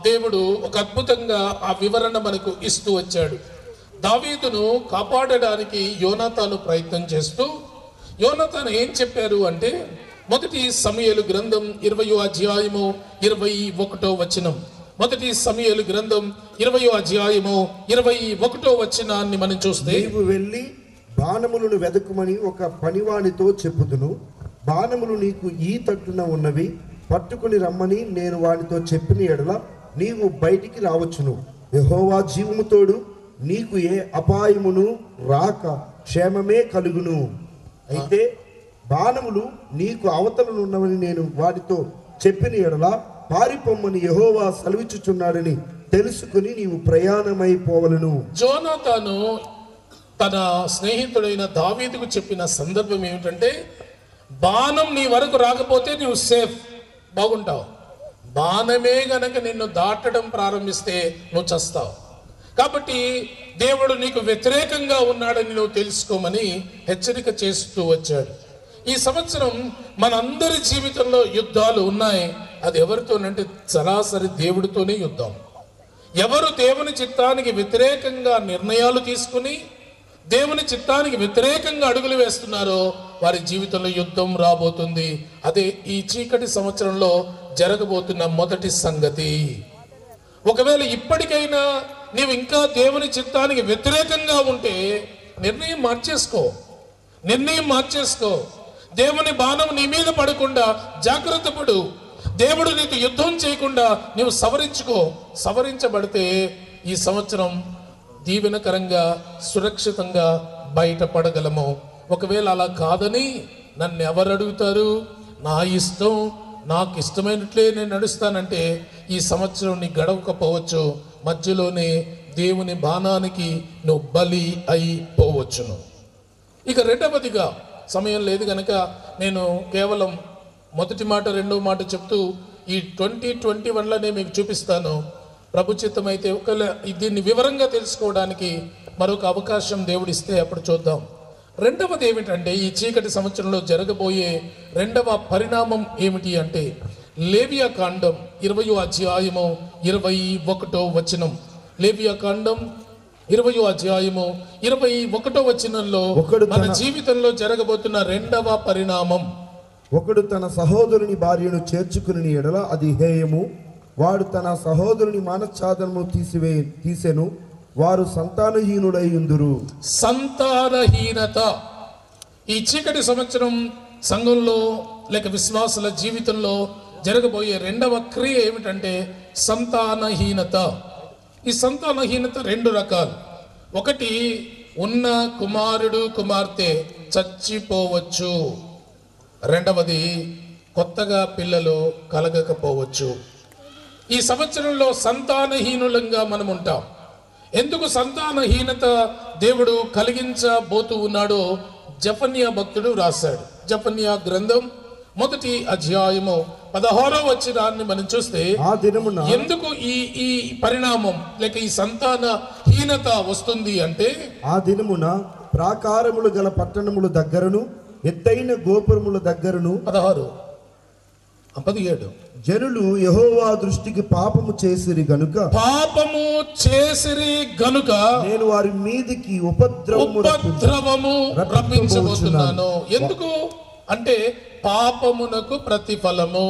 దేవుడు ఒక అద్భుతంగా ఆ వివరణ మనకు ఇస్తూ వచ్చాడు. దావీదును కాపాడడానికి యోనాతాను ప్రయత్నం చేస్తూ, యోనాతాను ఏం చెప్పారు అంటే, మొదటి సమూయేలు గ్రంథం 20వ అధ్యాయము 21వ వచనం. మొదటి సమూయేలు గ్రంథం 20వ అధ్యాయము 21వ వచనాన్ని మనం చూస్తే, నీవు వెళ్ళి బాణములను వెదకుమని ఒక పనివానితో చెప్పుదును, బాణములు నీకు ఈ తట్టున ఉన్నవి, పట్టుకుని రమ్మని నేను వానితో చెప్పిన ఎడల నీవు బయటికి రావచ్చును. యెహోవా జీవము తోడు, నీకు ఏ అపాయమును రాక క్షేమమే కలుగును. అయితే బాణములు నీకు అవతలనున్నవని నేను వాటితో చెప్పిన ఎడల పారిపోమ్మని యెహోవా సెలవిచ్చుచున్నాడని తెలుసుకుని నీవు ప్రయాణమైపోవలను. యోనాతాను తన స్నేహితుడైన దావీదుకు చెప్పిన సందర్భం ఏమిటంటే, బాణం నీ వరకు రాకపోతే నువ్వు సేఫ్, బాగుంటావు. బాణమే గనక నిన్ను దాటడం ప్రారంభిస్తే నువ్వు చస్తావు. కాబట్టి దేవుడు నీకు వ్యతిరేకంగా ఉన్నాడని నువ్వు తెలుసుకోమని హెచ్చరిక చేస్తూ వచ్చాడు. ఈ సంవత్సరం మనందరి జీవితంలో యుద్ధాలు ఉన్నాయి. అది ఎవరితోనంటే సరాసరి దేవుడితోనే యుద్ధం. ఎవరు దేవుని చిత్తానికి వ్యతిరేకంగా నిర్ణయాలు తీసుకుని దేవుని చిత్తానికి వ్యతిరేకంగా అడుగులు వేస్తున్నారో వారి జీవితంలో యుద్ధం రాబోతుంది. అదే ఈ చీకటి సంవత్సరంలో జరగబోతున్న మొదటి సంగతి. ఒకవేళ ఇప్పటికైనా నీవు ఇంకా దేవుని చిత్తానికి వ్యతిరేకంగా ఉంటే నిర్ణయం మార్చేసుకో. దేవుని బాణం నీ మీద పడకుండా జాగ్రత్త పడు. దేవుడు నీకు యుద్ధం చేయకుండా నీవు సవరించబడితే ఈ సంవత్సరం దీవెనకరంగా సురక్షితంగా బయటపడగలము. ఒకవేళ అలా కాదని నన్ను ఎవరు అడుగుతారు, నా ఇష్టం, నాకు ఇష్టమైనట్లే నేను నడుస్తానంటే ఈ సంవత్సరం నీ గడవకపోవచ్చు. మధ్యలోనే దేవుని బాణానికి నువ్వు బలి అయిపోవచ్చును. ఇక రెండవదిగా సమయం లేదు కనుక నేను కేవలం మొదటి మాట రెండవ మాట చెప్తూ ఈ 2021లోనే మీకు చూపిస్తాను. ప్రభు చిత్తమైతే ఒకవేళ దీన్ని వివరంగా తెలుసుకోవడానికి మరొక అవకాశం దేవుడిస్తే అప్పుడు చూద్దాం. రెండవది ఏమిటంటే, ఈ చీకటి సంవత్సరంలో జరగబోయే రెండవ పరిణామం ఏమిటి అంటే, లేవియా కాండం 20వ అధ్యాయము 21వ వచనం. లేవియా కాండం 20వ అధ్యాయము 21వ వచనంలో మన జీవితంలో జరగబోతున్న రెండవ పరిణామం. ఒకడు తన సహోదరుని భార్యను చేర్చుకుని ఎడల అది హేయము. వాడు తన సహోదరుని మానఛాదనము తీసెను, వారు సంతానహీనులైయుందురు. సంతానహీనత ఈ చీకటి సంవత్సరం సంఘంలో లేక విశ్వాసుల జీవితంలో జరగబోయే రెండవ క్రియ ఏమిటంటే సంతానహీనత. ఈ సంతానహీనత రెండు రకాలు. ఒకటి, ఉన్న కుమారుడు కుమార్తె చచ్చిపోవచ్చు. రెండవది, కొత్తగా పిల్లలు కలగకపోవచ్చు. ఈ సంవత్సరంలో సంతానహీనులంగా మనం ఉంటాం. ఎందుకు సంతానహీనత దేవుడు కలిగించబోతూ ఉన్నాడో జెఫన్యా భక్తుడు రాశాడు. జెఫన్యా గ్రంథం 1వ అధ్యాయము 16వ వచనాన్ని మనం చూస్తే, ఆ దినమున ఎందుకు ఈ పరిణామం లేక ఈ సంతానహీనత వస్తుంది అంటే, ఆ దినమున ప్రాకారములు గల పట్టణముల దగ్గరను ఎత్తైన గోపురముల దగ్గరను 17 జనులు యెహోవా దృష్టికి పాపము చేసిరి గనుక నేను వారి మీదికి ఉపద్రవము రప్పించబోతున్నాను. ఎందుకు అంటే పాపమునకు ప్రతిఫలము.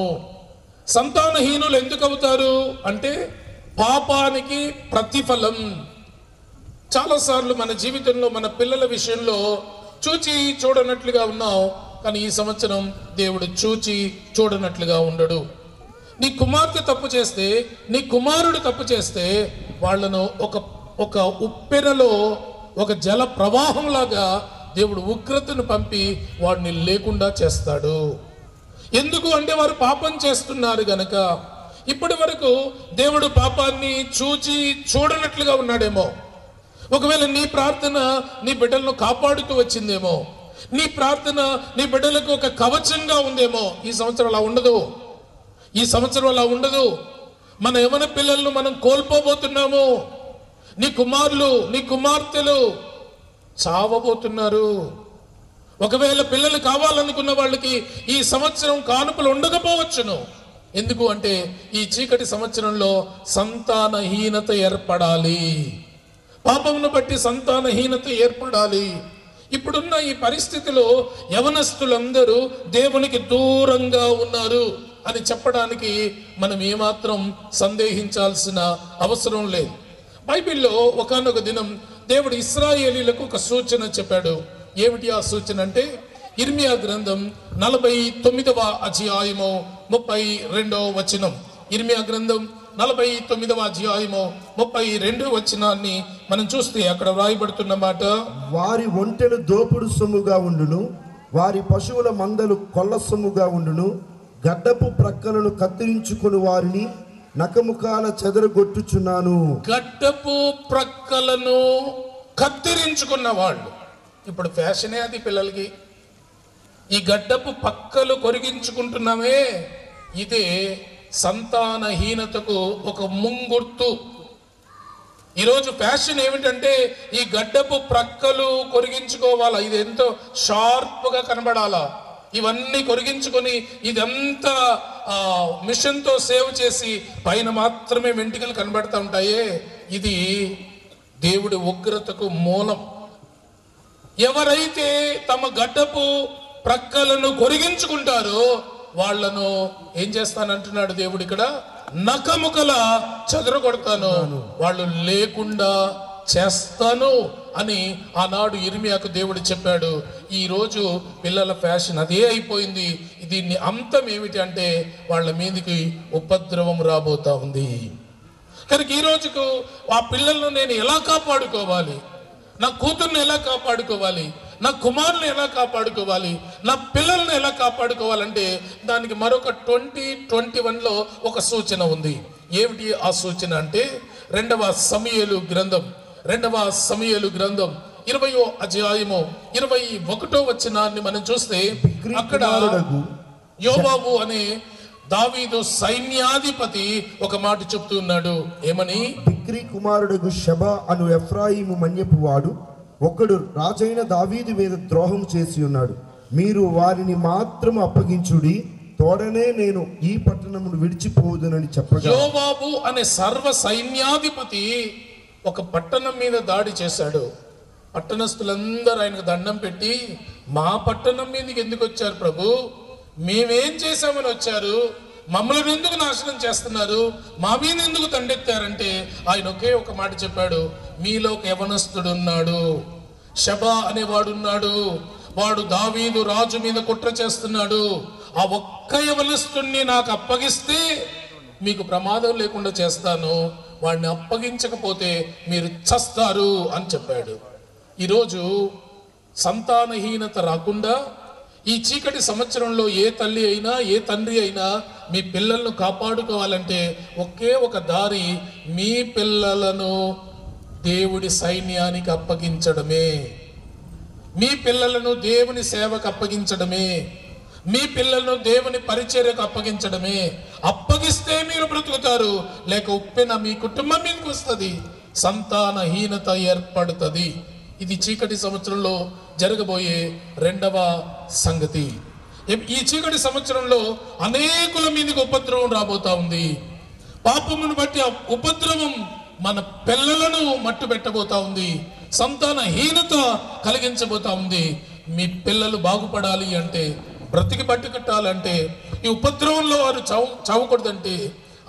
సంతానహీనులు ఎందుకు అవుతారు అంటే పాపానికి ప్రతిఫలం. చాలాసార్లు మన జీవితంలో మన పిల్లల విషయంలో చూచి చూడనట్లుగా ఉన్నాం, కానీ ఈ సంవత్సరం దేవుడు చూచి చూడనట్లుగా ఉండడు. నీ కుమార్తె తప్పు చేస్తే, నీ కుమారుడు తప్పు చేస్తే వాళ్లను ఒక ఉప్పెనలో ఒక జల ప్రవాహంలాగా దేవుడు ఉగ్రతను పంపి వాడిని లేకుండా చేస్తాడు. ఎందుకు అంటే వారు పాపం చేస్తున్నారు గనక. ఇప్పటి వరకు దేవుడు పాపాన్ని చూచి చూడనట్లుగా ఉన్నాడేమో, ఒకవేళ నీ ప్రార్థన నీ బిడ్డలను కాపాడుతూ వచ్చిందేమో, నీ ప్రార్థన నీ బిడ్డలకు ఒక కవచంగా ఉందేమో. ఈ సంవత్సరం అలా ఉండదు. ఈ సంవత్సరం అలా ఉండదు. మన యవన పిల్లలను మనం కోల్పోబోతున్నాము. నీ కుమారులు నీ కుమార్తెలు చావబోతున్నారు. ఒకవేళ పిల్లలు కావాలనుకున్న వాళ్ళకి ఈ సంవత్సరం కానుకలు ఉండకపోవచ్చును. ఎందుకు అంటే ఈ చీకటి సంవత్సరంలో సంతానహీనత ఏర్పడాలి. పాపమును బట్టి సంతానహీనత ఏర్పడాలి. ఇప్పుడున్న ఈ పరిస్థితిలో యవనస్తులందరూ దేవునికి దూరంగా ఉన్నారు అని చెప్పడానికి మనం ఏమాత్రం సందేహించాల్సిన అవసరం లేదు. బైబిల్లో ఒకానొక దినం దేవుడు ఇశ్రాయేలీలకు ఒక సూచన చెప్పాడు. ఏమిటి ఆ సూచన అంటే ఇర్మియా గ్రంథం 49వ అధ్యాయము 32వ వచనం. ఇర్మియా గ్రంథం 49వ అధ్యాయము 32వ వచనాన్ని మనం చూస్తే అక్కడ వ్రాయబడుతున్న మాట, వారి ఒంటెలు దోపుడు సొమ్ముగా ఉండును, వారి పశువుల మందలు కొల్ల సొమ్ముగా ఉండును, గడ్డపు ప్రక్కలను కత్తిరించుకుని వారిని నకముకాల చెదరగొట్టుచున్నాను. గడ్డపు ప్రక్కలను కత్తిరించుకున్న వాళ్ళు. ఇప్పుడు ఫ్యాషనే అది పిల్లలకి. ఈ గడ్డపు పక్కలు కొరిగించుకుంటున్నామే, ఇదే సంతానహీనతకు ఒక ముంగుర్తు. ఈరోజు ఫ్యాషన్ ఏమిటంటే ఈ గడ్డపు ప్రక్కలు కొరిగించుకోవాలా, ఇది ఎంతో షార్ప్గా కనబడాలా, ఇవన్నీ కొరిగించుకొని ఇదంతా మిషన్తో సేవ్ చేసి పైన మాత్రమే వెంట్రుకలు కనబడతా ఉంటాయే, ఇది దేవుడి ఉగ్రతకు మూలం. ఎవరైతే తమ గడ్డపు ప్రక్కలను కొరిగించుకుంటారో వాళ్లను ఏం చేస్తానంటున్నాడు దేవుడు ఇక్కడ, నకముకల చెదరగొడతాను, వాళ్ళు లేకుండా చేస్తాను అని ఆనాడు ఇర్మియాకు దేవుడు చెప్పాడు. ఈ రోజు పిల్లల ఫ్యాషన్ అదే అయిపోయింది. దీన్ని అంతం ఏమిటి అంటే వాళ్ళ మీదకి ఉపద్రవం రాబోతా ఉంది. కనుక ఈ రోజుకు ఆ పిల్లలను నేను ఎలా కాపాడుకోవాలి, నా కూతుర్ని ఎలా కాపాడుకోవాలి, నా కుమారుని ఎలా కాపాడుకోవాలి, నా పిల్లల్ని ఎలా కాపాడుకోవాలంటే దానికి మరొక 2021లో ఒక సూచన ఉంది. ఏమిటి ఆ సూచన అంటే 2వ సమూయేలు గ్రంథం 20వ అధ్యాయము 21వ వచనాన్ని మనం చూస్తే అక్కడ యోవాబు అనే దావీదు సైన్యాధిపతి ఒక మాట చెప్తున్నాడు. ఏమని? బిక్రీ కుమారుడు షెబా అను ఎఫ్రాయిము మన్యపు వాడు ఒకడు రాజైన దావీదు మీద ద్రోహం చేసి ఉన్నాడు. మీరు వారిని మాత్రం అప్పగించుడి, తోడనే నేను ఈ పట్టణమును విడిచిపోదునని చెప్పగా, యోవాబు అనే సర్వ సైన్యాధిపతి ఒక పట్టణం మీద దాడి చేశాడు. పట్టణస్తులందరూ ఆయనకు దండం పెట్టి, మా పట్టణం మీదకి ఎందుకు వచ్చారు ప్రభు, మేమేం చేశామని వచ్చారు, మమ్మల్ని ఎందుకు నాశనం చేస్తున్నారు, మా మీద ఎందుకు దండెత్తారంటే ఆయన ఒకే ఒక మాట చెప్పాడు, మీలో ఒక యవనస్తుడు ఉన్నాడు, షెబా అనేవాడు ఉన్నాడు, వాడు దావీదు రాజు మీద కుట్ర చేస్తున్నాడు, ఆ ఒక్క యవనస్తుడిని నాకు అప్పగిస్తే మీకు ప్రమాదం లేకుండా చేస్తాను, వాడిని అప్పగించకపోతే మీరు చస్తారు అని చెప్పాడు. ఈరోజు సంతానహీనత రాకుండా ఈ చీకటి సంవత్సరంలో ఏ తల్లి అయినా ఏ తండ్రి అయినా మీ పిల్లలను కాపాడుకోవాలంటే ఒకే ఒక దారి, మీ పిల్లలను దేవుడి సైన్యానికి అప్పగించడమే, మీ పిల్లలను దేవుని సేవకు అప్పగించడమే, మీ పిల్లలను దేవుని పరిచర్యకు అప్పగించడమే. అప్పగిస్తే మీరు బ్రతుకుతారు, లేక ఉప్పెన మీ కుటుంబం మీదకి వస్తుంది, సంతానహీనత ఏర్పడుతుంది. ఇది చీకటి సంవత్సరంలో జరగబోయే 2వ సంగతి. ఈ చీకటి సంవత్సరంలో అనేకుల మీదకి ఉపద్రవం రాబోతా ఉంది. పాపమును బట్టి ఆ ఉపద్రవం మన పిల్లలను మట్టు పెట్టబోతా ఉంది, సంతానహీనత కలిగించబోతా ఉంది. మీ పిల్లలు బాగుపడాలి అంటే, బ్రతికి బట్టి కట్టాలంటే, ఈ ఉపద్రవంలో వారు చావకూడదంటే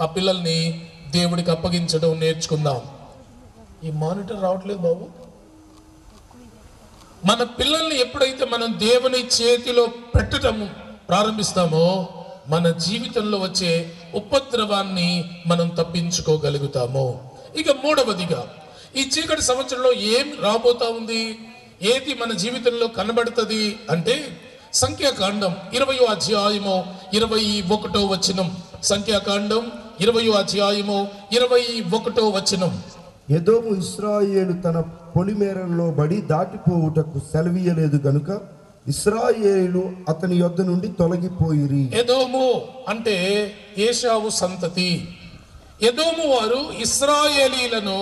ఆ పిల్లల్ని దేవుడికి అప్పగించడం నేర్చుకుందాం. ఈ మానిటర్ రావట్లేదు బాబు. మన పిల్లల్ని ఎప్పుడైతే మనం దేవుని చేతిలో పెట్టడం ప్రారంభిస్తామో మన జీవితంలో వచ్చే ఉపద్రవాన్ని మనం తప్పించుకోగలుగుతాము. ఇక 3వదిగా ఈ చీకటి సంవత్సరంలో ఏం రాబోతా ఉంది, ఏది మన జీవితంలో కనబడుతుంది అంటే సంఖ్యాకాండం 20వ అధ్యాయము 21వ వచనం. సంఖ్యాకాండం 20వ అధ్యాయము 21వ వచనం. ఎదోము ఇశ్రాయేలు తన పొలిమేరల్లో బడి దాటిపోవుటకు సెలవీయలేదు గనుక ఇశ్రాయేలు అతని యొద్ద నుండి తొలగిపోయిరి. ఎదోము అంటే ఏశావు సంతతి. ఎదోము వారు ఇశ్రాయేలీలను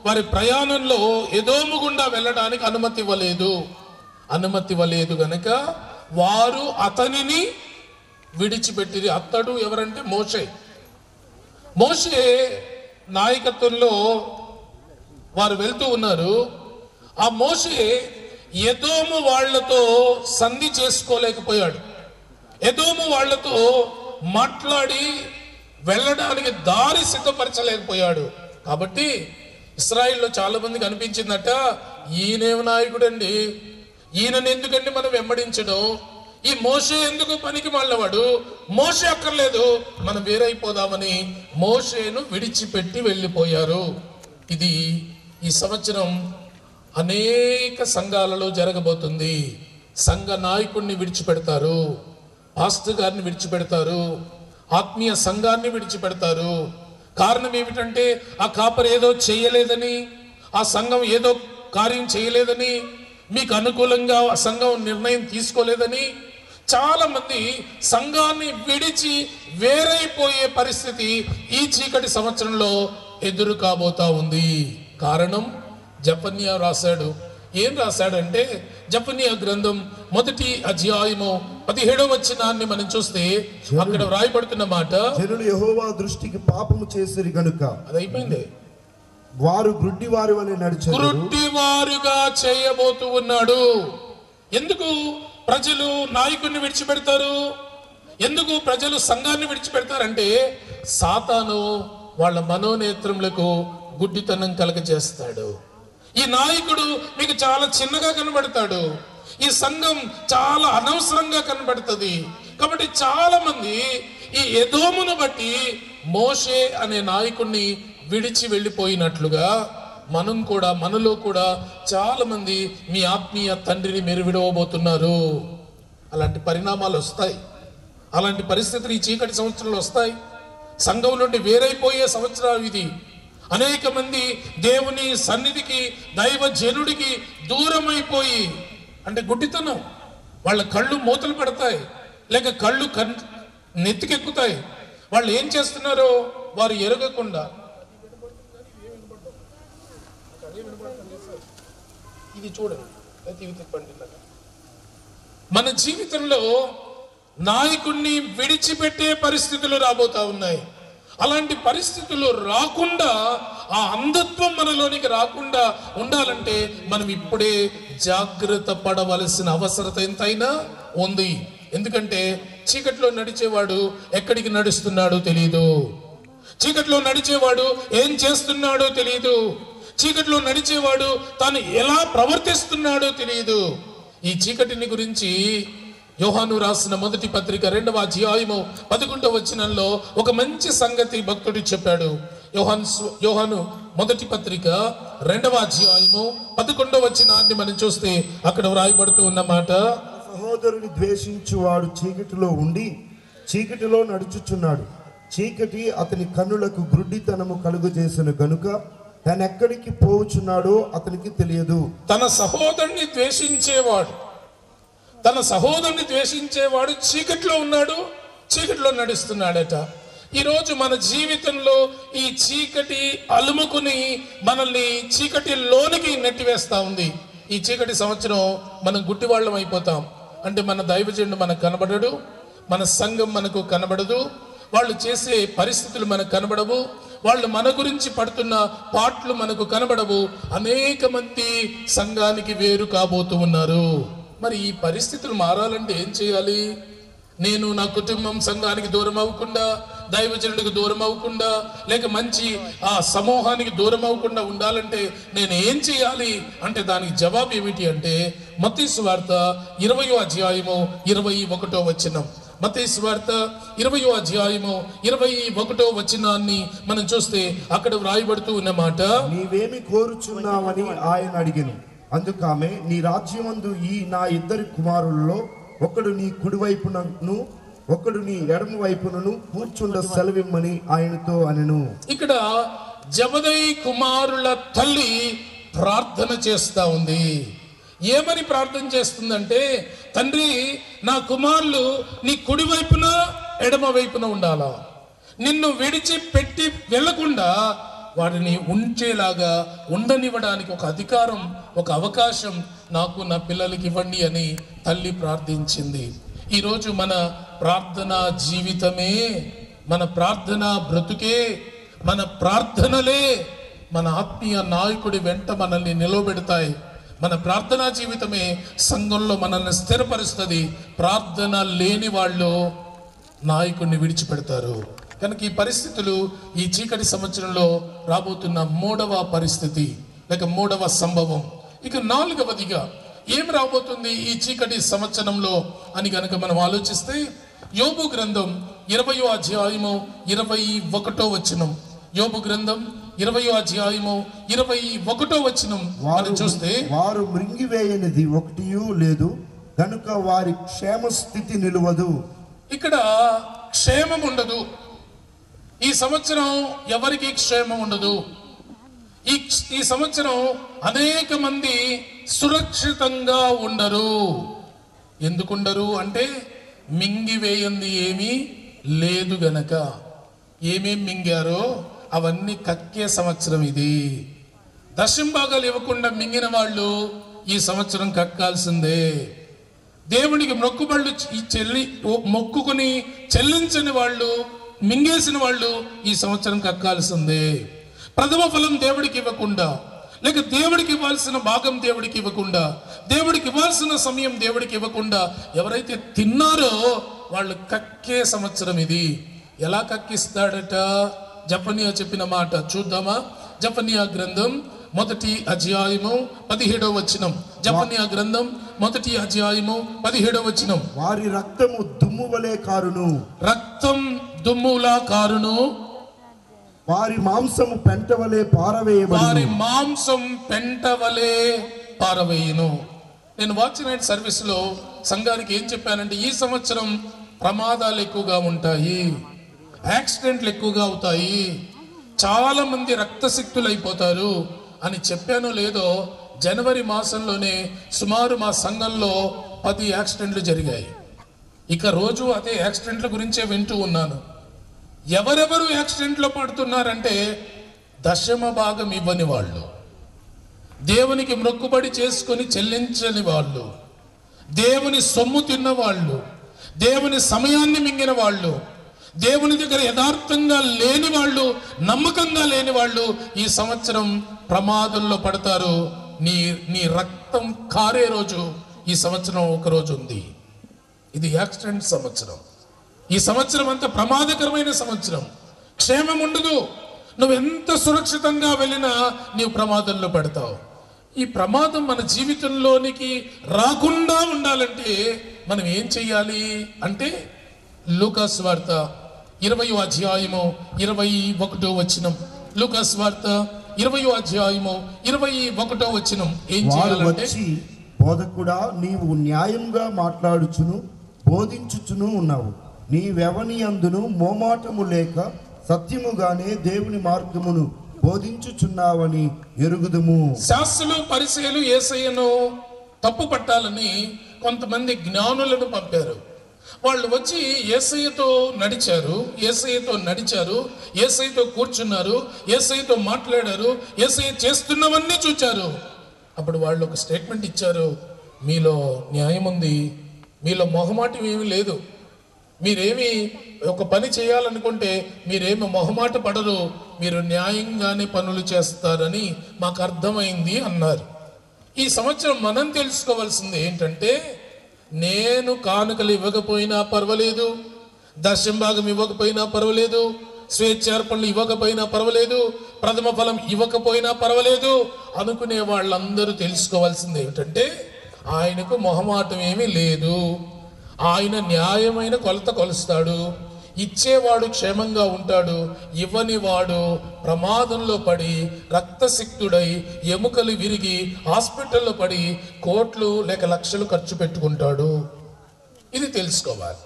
వారి ప్రయాణంలో ఎదోము గుండా వెళ్ళడానికి అనుమతి ఇవ్వలేదు గనక వారు అతనిని విడిచిపెట్టిరి. అతడు ఎవరంటే మోషే నాయకత్వంలో వారు వెళ్తూ ఉన్నారు. ఆ మోషే ఎదోము వాళ్లతో సంధి చేసుకోలేకపోయాడు. ఎదోము వాళ్లతో మాట్లాడి వెళ్ళడానికి దారి సిద్ధపరచలేకపోయాడు. కాబట్టి ఇశ్రాయేల్లో చాలా మందికి అనిపించిందట, ఈయనేం నాయకుడండి, ఈయనని ఎందుకండి మనం వెంబడించడం, ఈ మోషే ఎందుకు పనికి మాలినవాడు, మోషే అక్కర్లేదు, మనం వేరైపోదామని మోషేను విడిచిపెట్టి వెళ్ళిపోయారు. ఇది ఈ సంవత్సరం అనేక సంఘాలలో జరగబోతుంది. సంఘ నాయకుడిని విడిచిపెడతారు, పాస్టర్ గారిని విడిచిపెడతారు, ఆత్మీయ సంఘాన్ని విడిచిపెడతారు. కారణం ఏమిటంటే ఆ కాపరి ఏదో చేయలేదని, ఆ సంఘం ఏదో కార్యం చేయలేదని, మీకు అనుకూలంగా ఆ సంఘం నిర్ణయం తీసుకోలేదని చాలా మంది సంఘాన్ని విడిచి వేరైపోయే పరిస్థితి ఈ చీకటి సంవత్సరంలో ఎదురు కాబోతా ఉంది. కారణం జెఫన్యా రాశాడు. ఏం రాశాడంటే, జెఫన్యా గ్రంథం 1వ అధ్యాయము 17వ వచనాన్ని మనం చూస్తే అక్కడ వ్రాయబడుతున్న మాట, జనులు యెహోవా దృష్టికి పాపము చేసిరి గనుక, అది అయిపోయింది, వారు గ్రుడ్డివారు అని నడిచారు. గ్రుడ్డివారుగా చేయబోతూ ఉన్నాడు. ఎందుకు ప్రజలు నాయకుడిని విడిచిపెడతారు, ఎందుకు ప్రజలు సంఘాన్ని విడిచిపెడతారంటే సాతాను వాళ్ళ మనోనేత్రములకు గుడ్డితనం కలగజేస్తాడు. ఈ నాయకుడు మీకు చాలా చిన్నగా కనబడతాడు, ఈ సంఘం చాలా అనవసరంగా కనబడుతుంది. కాబట్టి చాలా మంది ఈ ఎదోమును బట్టి మోషే అనే నాయకుడిని విడిచి వెళ్ళిపోయినట్లుగా మనలో కూడా చాలా మంది మీ ఆత్మీయ తండ్రిని మీరు విడవబోతున్నారు. అలాంటి పరిణామాలు వస్తాయి, అలాంటి పరిస్థితులు ఈ చీకటి సంవత్సరాలు వస్తాయి. సంఘం నుండి వేరైపోయే సంవత్సరాలు ఇది. అనేక మంది దేవుని సన్నిధికి, దైవ జనుడికి దూరమైపోయి, అంటే గుడ్డితనం, వాళ్ళ కళ్ళు మూతలు పడతాయి, లేక కళ్ళు నెత్తికెక్కుతాయి. వాళ్ళు ఏం చేస్తున్నారో వారు ఎరగకుండా, ఇది చూడండి, మన జీవితంలో నాయకుడిని విడిచిపెట్టే పరిస్థితులు రాబోతా ఉన్నాయి. అలాంటి పరిస్థితులు రాకుండా, ఆ అంధత్వం మనలోనికి రాకుండా ఉండాలంటే మనం ఇప్పుడే జాగ్రత్త పడవలసిన అవసరత ఎంతైనా ఉంది. ఎందుకంటే చీకట్లో నడిచేవాడు ఎక్కడికి నడుస్తున్నాడో తెలియదు, చీకట్లో నడిచేవాడు ఏం చేస్తున్నాడో తెలియదు, చీకట్లో నడిచేవాడు తాను ఎలా ప్రవర్తిస్తున్నాడో తెలియదు. ఈ చీకటిని గురించి యోహాను రాసిన 1వ పత్రిక 2వ అధ్యాయము 11వ వచనంలో ఒక మంచి సంగతి భక్తుడు చెప్పాడు. యోహాను 1వ పత్రిక 2వ అధ్యాయము 11వ వచనాన్ని మనం చూస్తే అక్కడ వ్రాయబడుతూ ఉన్న మాట, సహోదరుని ద్వేషించువాడు చీకటిలో ఉండి చీకటిలో నడుచుచున్నాడు, చీకటి అతని కన్నులకు గ్రుడ్డితనము కలుగజేసిన గనుక తనెక్కడికి పోవుచున్నాడో అతనికి తెలియదు. తన సహోదరుని ద్వేషించేవాడు చీకటిలో ఉన్నాడు, చీకటిలో నడుస్తున్నాడట. ఈరోజు మన జీవితంలో ఈ చీకటి అలుముకుని మనల్ని చీకటిలోనికి నెట్టివేస్తా ఉంది. ఈ చీకటి సంవత్సరం మనం గుడ్డివాళ్ళం అయిపోతాం. అంటే మన దైవజనుడు మనకు కనబడడు, మన సంఘం మనకు కనబడదు, వాళ్ళు చేసే పరిస్థితులు మనకు కనబడవు, వాళ్ళు మన గురించి పడుతున్న పాటలు మనకు కనబడవు. అనేక మంది సంఘానికి వేరు కాబోతూ ఉన్నారు. మరి ఈ పరిస్థితులు మారాలంటే ఏం చేయాలి? నేను నా కుటుంబం సంఘానికి దూరం అవ్వకుండా, దైవజనుడికి దూరం అవ్వకుండా, లేక మంచి ఆ సమూహానికి దూరం అవ్వకుండా ఉండాలంటే నేను ఏం చేయాలి అంటే దానికి జవాబు ఏమిటి అంటే మత్తయి సువార్త 20వ అధ్యాయము 21వ వచనం. మత్తయి సువార్త 20వ అధ్యాయము 21వ వచనాన్ని మనం చూస్తే అక్కడ వ్రాయబడుతూ ఉన్న మాట, నీవేమి కోరుచున్నావని ఆయన అడిగెను. అందుకు ఆమె, నీ రాజ్యమందు ఈ నా ఇద్దరి కుమారులలో ఒకడు నీ కుడి వైపునను ఒకడు నీ ఎడమ వైపునను కూర్చుండ సెలవిమ్మని ఆయనతో అనెను. ఇక్కడ జబదయి కుమారుల తల్లి ప్రార్థన చేస్తా ఉంది. ఏమని ప్రార్థన చేస్తుందంటే, తండ్రి నా కుమారులు నీ కుడి వైపున ఎడమ వైపున ఉండాలా, నిన్ను విడిచిపెట్టి వెళ్లకుండా వాడిని ఉంచేలాగా ఉండనివ్వడానికి ఒక అధికారం, ఒక అవకాశం నాకు నా పిల్లలకి ఇవ్వండి అని తల్లి ప్రార్థించింది. ఈరోజు మన ప్రార్థనా జీవితమే, మన ప్రార్థనా బ్రతుకే, మన ప్రార్థనలే మన ఆత్మీయ నాయకుడి వెంట మనల్ని నిలవబెడతాయి. మన ప్రార్థనా జీవితమే సంఘంలో మనల్ని స్థిరపరుస్తుంది. ప్రార్థన లేని వాళ్ళు నాయకుడిని విడిచిపెడతారు. కనుక ఈ పరిస్థితులు ఈ చీకటి సంవత్సరంలో రాబోతున్న మూడవ పరిస్థితి లేక మూడవ సంభవం. ఇక నాలుగవదిగా ఏం రాబోతుంది ఈ చీకటి సంవత్సరంలో అని కనుక మనం ఆలోచిస్తే, యోబు గ్రంథం 20వ అధ్యాయము 21వ వచనం. యోబు గ్రంథం 20వ అధ్యాయము 21వ వచనం మనం చూస్తే, వారు మృంగివేయనిది ఒకటియూ లేదు కనుక వారి క్షేమ స్థితి నిలువదు. ఇక్కడ క్షేమం ఉండదు. ఈ సంవత్సరం ఎవరికి క్షేమం ఉండదు. ఈ సంవత్సరం అనేక మంది సురక్షితంగా ఉండరు. ఎందుకుండరు అంటే, మింగివేయంది ఏమీ లేదు గనక. ఏమేం మింగారో అవన్నీ కక్కే సంవత్సరం ఇది. దశంభాగాలు ఇవ్వకుండా మింగిన వాళ్ళు ఈ సంవత్సరం కక్కాల్సిందే. దేవునికి మొక్కుకుని చెల్లించని వాళ్ళు, మింగేసిన వాళ్ళు ఈ సంవత్సరం కక్కాల్సిందే. ప్రథమ ఫలం దేవుడికి ఇవ్వకుండా, లేక దేవుడికి ఇవ్వాల్సిన భాగం దేవుడికి ఇవ్వకుండా, దేవుడికి ఇవ్వాల్సిన సమయం దేవుడికి ఇవ్వకుండా ఎవరైతే తిన్నారో వాళ్ళు కక్కే సంవత్సరం ఇది. ఎలా కక్కిస్తాడట? జఫన్యా చెప్పిన మాట చూద్దామా? జఫన్యా గ్రంథం 1వ అధ్యాయము 17వ వచనం. జఫన్యా గ్రంథం 1వ అధ్యాయము 17వ వచనం. వారి రక్తము దుమ్ము వలె కారును, రక్తం దుమ్ములా కారును, వారి మాంసము పెంట వలె పారవేయబడును, వారి మాంసం పెంట వలె పారవేయును. నేను వాచ్ నైట్ సర్వీస్ లో సంఘానికి ఏం చెప్పానంటే, ఈ సంవత్సరం ప్రమాదాలు ఎక్కువగా ఉంటాయి, యాక్సిడెంట్లు ఎక్కువగా అవుతాయి, చాలా మంది రక్తసిక్తులు అయిపోతారు అని చెప్పానో లేదో, జనవరి మాసంలోనే సుమారు మా సంఘంలో 10 యాక్సిడెంట్లు జరిగాయి. ఇక రోజు అదే యాక్సిడెంట్ల గురించే వింటూ ఉన్నాను. ఎవరెవరు యాక్సిడెంట్లో పడుతున్నారంటే, దశమ భాగం ఇవ్వని వాళ్ళు, దేవునికి మొక్కుబడి చేసుకొని చెల్లించని వాళ్ళు, దేవుని సొమ్ము తిన్న వాళ్ళు, దేవుని సమయాన్ని మింగిన వాళ్ళు, దేవుని దగ్గర యథార్థంగా లేని వాళ్ళు, నమ్మకంగా లేని వాళ్ళు ఈ సంవత్సరం ప్రమాదంలో పడతారు. నీ రక్తం కారే రోజు ఈ సంవత్సరం ఒక రోజు ఉంది. ఇది యాక్సిడెంట్ సంవత్సరం. ఈ సంవత్సరం అంత ప్రమాదకరమైన సంవత్సరం. క్షేమం ఉండదు. నువ్వు ఎంత సురక్షితంగా వెళ్ళినా నీవు ప్రమాదంలో పడతావు. ఈ ప్రమాదం మన జీవితంలోనికి రాకుండా ఉండాలంటే మనం ఏం చెయ్యాలి అంటే, లూకాసు వార్త 20వ అధ్యాయము 21వ వచనం. లూకాసు వార్త 20వ అధ్యాయము 21వ వచనం. ఏం చేయాలంటే, బోధకుడా నీవు న్యాయంగా మాట్లాడుచును బోధించుచును ఉన్నావు, నీవెవని అందును మోమాటము లేక సత్యముగానే దేవుని మార్గమును బోధించుచున్నావని ఎరుగుదుము. శాస్త్రులు పరిసయ్యులు యేసయ్యను తప్పు పట్టాలని కొంతమంది జ్ఞానులను పంపారు. వాళ్ళు వచ్చి యేసయ్యతో నడిచారు, యేసయ్యతో కూర్చున్నారు, యేసయ్యతో మాట్లాడారు, యేసయ్య చేస్తున్నవన్నీ చూచారు. అప్పుడు వాళ్ళు ఒక స్టేట్మెంట్ ఇచ్చారు, మీలో న్యాయం ఉంది, మీలో మొహమాటం ఏమీ లేదు, మీరేమి ఒక పని చేయాలనుకుంటే మీరేమి మొహమాట పడరు, మీరు న్యాయంగానే పనులు చేస్తారని మాకు అర్థమైంది అన్నారు. ఈ సంవత్సరం మనం తెలుసుకోవాల్సింది ఏంటంటే, నేను కానుకలు ఇవ్వకపోయినా పర్వాలేదు, దశమ భాగం ఇవ్వకపోయినా పర్వాలేదు, స్వేచ్ఛార్పణలు ఇవ్వకపోయినా పర్వాలేదు, ప్రథమ ఫలం ఇవ్వకపోయినా పర్వాలేదు అనుకునే వాళ్ళందరూ తెలుసుకోవాల్సింది ఏమిటంటే, ఆయనకు మొహమాటం ఏమీ లేదు, ఆయన న్యాయమైన కొలత కొలుస్తాడు, ఇచ్చేవాడు క్షేమంగా ఉంటాడు, ఇవ్వని వాడు ప్రమాదంలో పడి రక్తసిక్తుడై ఎముకలు విరిగి హాస్పిటల్లో పడి కోట్లు లేక లక్షలు ఖర్చు పెట్టుకుంటాడు. ఇది తెలుసుకోవాలి.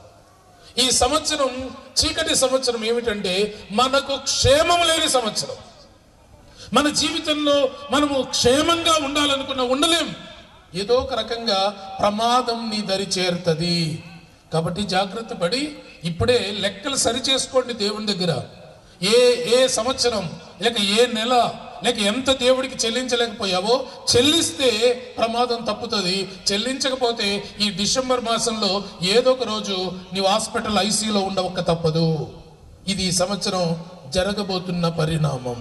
ఈ సంవత్సరం చీకటి సంవత్సరం ఏమిటంటే, మనకు క్షేమం లేని సంవత్సరం. మన జీవితంలో మనము క్షేమంగా ఉండాలనుకున్నా ఉండలేం. ఏదో ఒక రకంగా ప్రమాదం నీ దరి చేరుతుంది. కాబట్టి జాగ్రత్త పడి ఇప్పుడే లెక్కలు సరి చేసుకోండి దేవుని దగ్గర. ఏ సంవత్సరం లేక ఏ నెల లేక ఎంత దేవుడికి చెల్లించలేకపోయావో చెల్లిస్తే ప్రమాదం తప్పుతుంది. చెల్లించకపోతే ఈ డిసెంబర్ మాసంలో ఏదో ఒక రోజు నీవు హాస్పిటల్ ఐసీయూలో ఉండవక్క తప్పదు. ఇది ఈ సంవత్సరం జరగబోతున్న పరిణామం.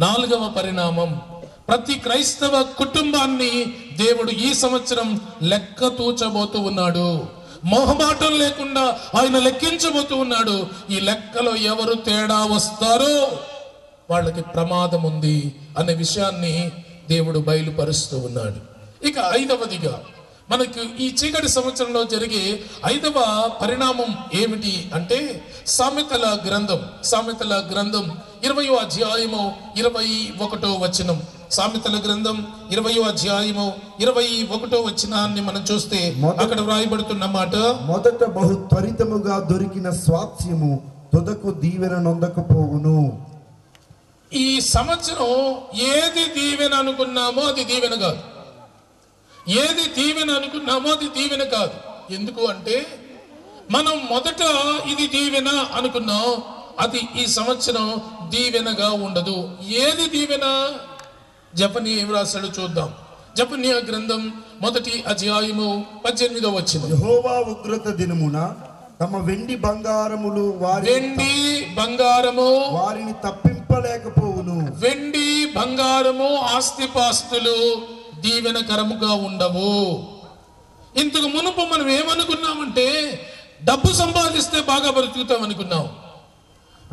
4వ పరిణామం, ప్రతి క్రైస్తవ కుటుంబాన్ని దేవుడు ఈ సంవత్సరం లెక్క తూచబోతూ ఉన్నాడు. మొహమాటం లేకుండా ఆయన లెక్కించబోతూ ఉన్నాడు. ఈ లెక్కలో ఎవరు తేడా వస్తారో వాళ్ళకి ప్రమాదం ఉంది అనే విషయాన్ని దేవుడు బయలుపరుస్తూ ఉన్నాడు. ఇక 5వదిగా మనకు ఈ చీకటి సంవత్సరంలో జరిగే 5వ పరిణామం ఏమిటి అంటే సామెతల గ్రంథం 20వ అధ్యాయము 21వ వచనం. సామెతల గ్రంథం 20వ అధ్యాయము 21వ వచనాన్ని మనం చూస్తే అక్కడ వ్రాయబడుతున్న మాట, మొదట బహు త్వరితముగా దొరికిన స్వాస్థ్యము తుదకు దీవెన నొందకపోవును. ఈ సంవత్సరం ఏది దీవెన అనుకున్నామో అది దీవెన కాదు. ఏది దీవెన అనుకున్నామో అది దీవెన కాదు. ఎందుకు అంటే మనం మొదట ఇది దీవెన అనుకున్నాం, అది ఈ సంవత్సరం దీవెనగా ఉండదు. ఏది దీవెన? జెఫన్యా ఏం రాశాడో చూద్దాం. జెఫన్యా గ్రంథం 1వ అధ్యాయము 18వ వచనం. యెహోవా ఉగ్రత దినమున తమ వెండి బంగారములు వారిని తప్పింపలేకపోవును. వెండి బంగారము ఆస్తిపాస్తులు దీవెనకరముగా ఉండవు. ఇంతకు మునుపు మనం ఏమనుకున్నామంటే డబ్బు సంపాదిస్తే బాగా బ్రతుకుతాం అనుకున్నాం.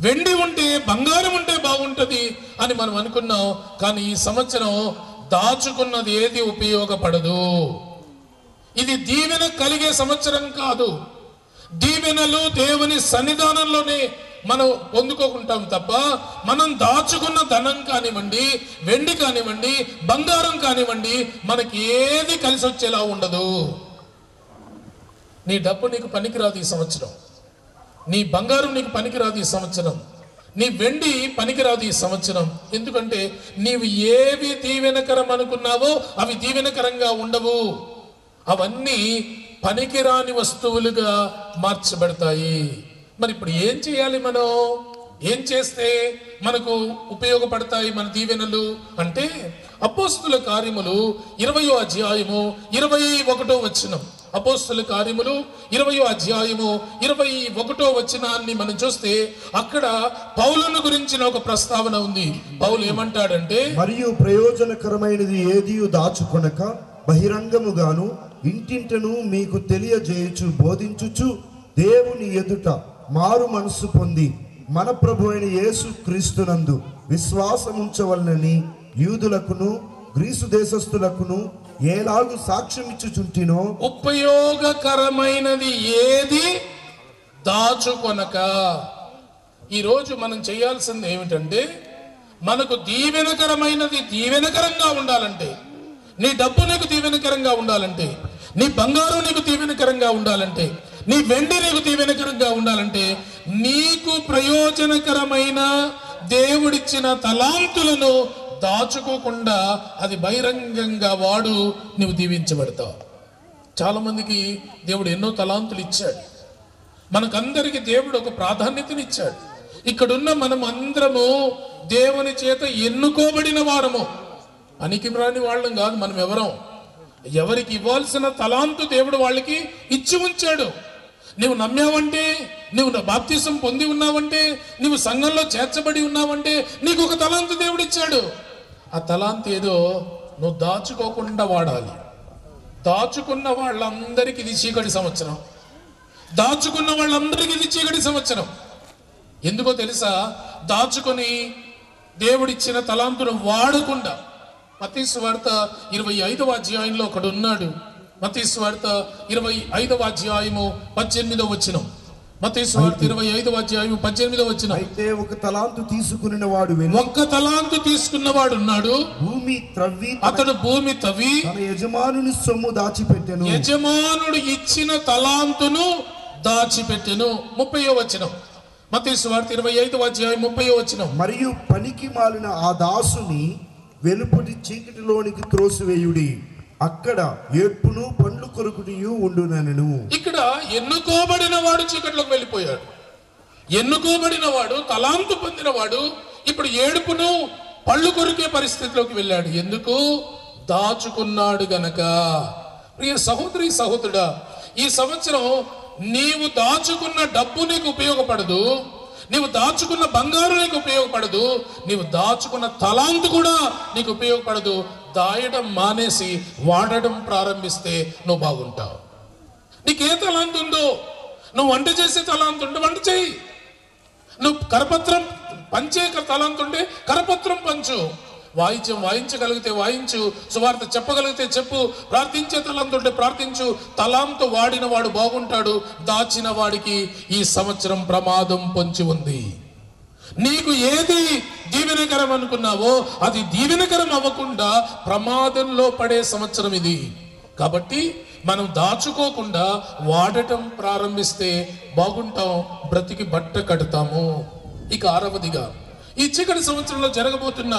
వెండి ఉంటే బంగారం ఉంటే బాగుంటది అని మనం అనుకున్నాం. కానీ ఈ సంవత్సరం దాచుకున్నది ఏది ఉపయోగపడదు. ఇది దీవెన కలిగే సంవత్సరం కాదు. దీవెనలు దేవుని సన్నిధానంలోనే మనం పొందుకోకుంటాం తప్ప మనం దాచుకున్న ధనం కానివ్వండి, వెండి కానివ్వండి, బంగారం కానివ్వండి, మనకి ఏది కలిసి వచ్చేలా ఉండదు. నీ డబ్బు నీకు పనికిరాదు ఈ సంవత్సరం. నీ బంగారం నీకు పనికిరాదు ఈ సంవత్సరం. నీ వెండి పనికిరాదు ఈ సంవత్సరం. ఎందుకంటే నీవు ఏవి దీవెనకరం అనుకున్నావో అవి దీవెనకరంగా ఉండవు. అవన్నీ పనికిరాని వస్తువులుగా మార్చబడతాయి. మరి ఇప్పుడు ఏం చేయాలి? మనం ఏం చేస్తే మనకు ఉపయోగపడతాయి మన దీవెనలు అంటే అపోస్తుల కార్యములు 20వ అధ్యాయము 21వ వచనం. అపోస్తుల కార్యములు 20వ అధ్యాయము 21వ వచనాన్ని మనం చూస్తే అక్కడ పౌలును గురించిన ఒక ప్రస్తావన ఉంది. పౌలు ఏమంటాడంటే, మరియు ప్రయోజనకరమైనది ఏదియు దాచుకొనక బహిరంగముగాను ఇంటింటను మీకు తెలియజేయుచు బోధించుచు దేవుని ఎదుట మారు మనస్సు పొంది మన ప్రభు అయిన యేసు క్రీస్తునందు విశ్వాసముంచవలనని యూదులకును గ్రీసు దేశస్థులకును ఏలాగు సాక్ష్యం ఇచ్చుచుంటినో ఉపయోగకరమైనది ఏది దాచుకొనక. ఈరోజు మనం చేయాల్సింది ఏమిటంటే మనకు దీవెనకరమైనది దీవెనకరంగా ఉండాలంటే, నీ డబ్బు నీకు దీవెనకరంగా ఉండాలంటే, నీ బంగారం నీకు దీవెనకరంగా ఉండాలంటే, నీ వెండి నీకు దీవెనకరంగా ఉండాలంటే నీకు ప్రయోజనకరమైన దేవుడిచ్చిన తలాంతులను దాచుకోకుండా అది బహిరంగంగా వాడు నువ్వు దీవించబడతావు. చాలా మందికి దేవుడు ఎన్నో తలాంతులు ఇచ్చాడు. మనకందరికి దేవుడు ఒక ప్రాధాన్యతని ఇచ్చాడు. ఇక్కడున్న మనం అందరము దేవుని చేత ఎన్నుకోబడిన వారము, పనికి రాని వాళ్ళం కాదు. మనం ఎవరికి ఇవ్వాల్సిన తలాంతు దేవుడు వాళ్ళకి ఇచ్చి ఉంచాడు. నువ్వు నమ్మావంటే, నువ్వు బాప్తిసం పొంది ఉన్నావంటే, నువ్వు సంఘంలో చేర్చబడి ఉన్నావంటే నీకు ఒక తలాంతు దేవుడు ఇచ్చాడు. ఆ తలాంతు ఏదో నువ్వు దాచుకోకుండా వాడాలి. దాచుకున్న వాళ్ళందరికీ ఇది చీకటి సంవత్సరం. దాచుకున్న వాళ్ళందరికీ ఇది చీకటి సంవత్సరం. ఎందుకో తెలుసా? దాచుకొని దేవుడిచ్చిన తలాంతును వాడకుండా. మత్తయి సువార్త 25వ అధ్యాయంలో ఒకడు ఉన్నాడు. మత్తయి సువార్త 25వ అధ్యాయము 18వ వచనం. మత్తయి సువార్త 25వ అధ్యాయము 18వ వచనం. అయితే ఒక తలాంతు తీసుకున్న వాడు ఒక్క తలాంతు తీసుకున్నవాడు ఉన్నాడు. అతడు భూమి తవ్వి తన యజమానుని సొమ్ము దాచిపెట్టెను. యజమానుడు ఇచ్చిన తలాంతును దాచిపెట్టెను. 30వ వచనం. మత్తయి సువార్త 25వ అధ్యాయం 30వ వచనం. మరియు పనికి మాలిన ఆ దాసుని వెలుపటి చీకటిలోనికి త్రోసివేయుడి, అక్కడ ఏడ్పును పండ్లు కొరుకుడియు ఉండునెను. ఇక్కడ ఎన్నుకోబడిన వాడు చీకటిలోకి వెళ్ళిపోయాడు. ఎన్నుకోబడిన వాడు, తలాంతు పొందిన వాడు ఇప్పుడు ఏడుపును పళ్ళు కొరికే పరిస్థితిలోకి వెళ్ళాడు. ఎందుకు? దాచుకున్నాడు గనక. ప్రియ సహోదరి సహోదరుడా, ఈ సంవత్సరం నీవు దాచుకున్న డబ్బు నీకు ఉపయోగపడదు, నీవు దాచుకున్న బంగారు నీకు ఉపయోగపడదు, నీవు దాచుకున్న తలాంతు కూడా నీకు ఉపయోగపడదు. దాయడం మానేసి వాడడం ప్రారంభిస్తే నువ్వు బాగుంటావు. నీకే తలాంతు ఉందో, నువ్వు వంట చేసే తలాంతు ఉంటే వంట చేయి, నువ్వు కరపత్రం పంచే తలాంతు ఉంటే కరపత్రం పంచు, వాయిద్యం వాయించగలిగితే వాయించు, సువార్త చెప్పగలిగితే చెప్పు, ప్రార్థించే తలాంతు ఉంటే ప్రార్థించు. తలాంతు వాడిన వాడు బాగుంటాడు, దాచిన వాడికి ఈ సంవత్సరం ప్రమాదం పొంచి ఉంది. నీకు ఏది దీవెనకరం అనుకున్నావో అది దీవెనకరం అవ్వకుండా ప్రమాదంలో పడే సంవత్సరం ఇది. కాబట్టి మనం దాచుకోకుండా వాడటం ప్రారంభిస్తే బాగుంటాం, బ్రతికి బట్ట కడతాము. ఇక 6వదిగా ఈ చీకటి సంవత్సరంలో జరగబోతున్న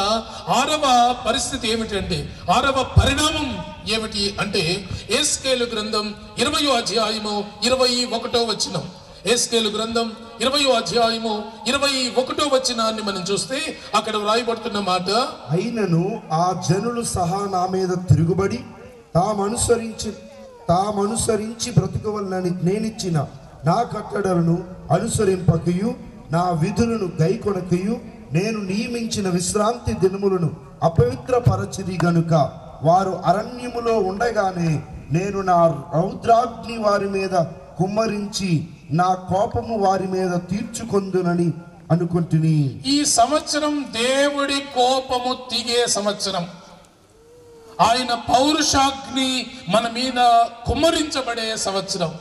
6వ పరిస్థితి ఏమిటంటే, 6వ పరిణామం ఏమిటి అంటే, ఎస్కేలు గ్రంథం 20వ అధ్యాయము 21వ వచనం. ఎస్కేలు గ్రంథం 20వ అధ్యాయము 21వ వచనాన్ని మనం చూస్తే అక్కడ వ్రాయబడుతున్న మాట, అయినను ఆ జనులు సహా నా మీద తిరుగుబడి తామనుసరించి బ్రతుకవలనని నేనిచ్చిన నా కట్టడలను అనుసరింపకయు నా విధులను గైకొనకయు నేను నియమించిన విశ్రాంతి దినములను అపవిత్రపరచిరి గనుక వారు అరణ్యములో ఉండగానే నేను నా రౌద్రాగ్ని వారి మీద కుమ్మరించి నా కోపము వారి మీద తీర్చుకొందునని అనుకుంటుని. ఈ సంవత్సరం దేవుడి కోపము దిగే సంవత్సరం. ఆయన పౌరుషాగ్ని మన మీద కుమ్మరించబడే సంవత్సరం.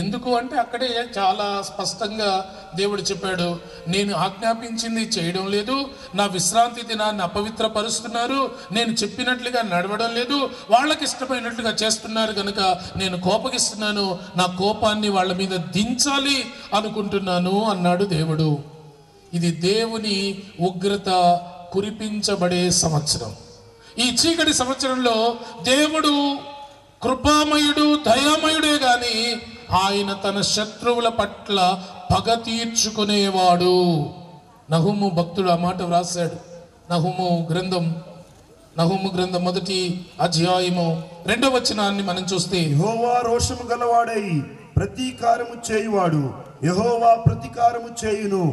ఎందుకు అంటే అక్కడే చాలా స్పష్టంగా దేవుడు చెప్పాడు, నేను ఆజ్ఞాపించింది చేయడం లేదు, నా విశ్రాంతి దినాన్ని అపవిత్రపరుస్తున్నారు, నేను చెప్పినట్లుగా నడవడం లేదు, వాళ్ళకి ఇష్టమైనట్లుగా చేస్తున్నారు కనుక నేను కోపగిస్తున్నాను, నా కోపాన్ని వాళ్ళ మీద దించాలి అనుకుంటున్నాను అన్నాడు దేవుడు. ఇది దేవుని ఉగ్రత కురిపించబడే సంవత్సరం. ఈ చీకటి సంవత్సరంలో దేవుడు కృపామయుడు, దయామయుడే గాని ఆయన తన శత్రువుల పట్ల పగ తీర్చుకునేవాడు. నహుము భక్తుడు ఆ మాట వ్రాసాడు. నహుము గ్రంథం 1వ అధ్యాయము 2వ వచనాన్ని మనం చూస్తే, యెహోవా రోషము గలవాడై ప్రతీకారము చేయువాడు, యెహోవా ప్రతీకారము చేయును,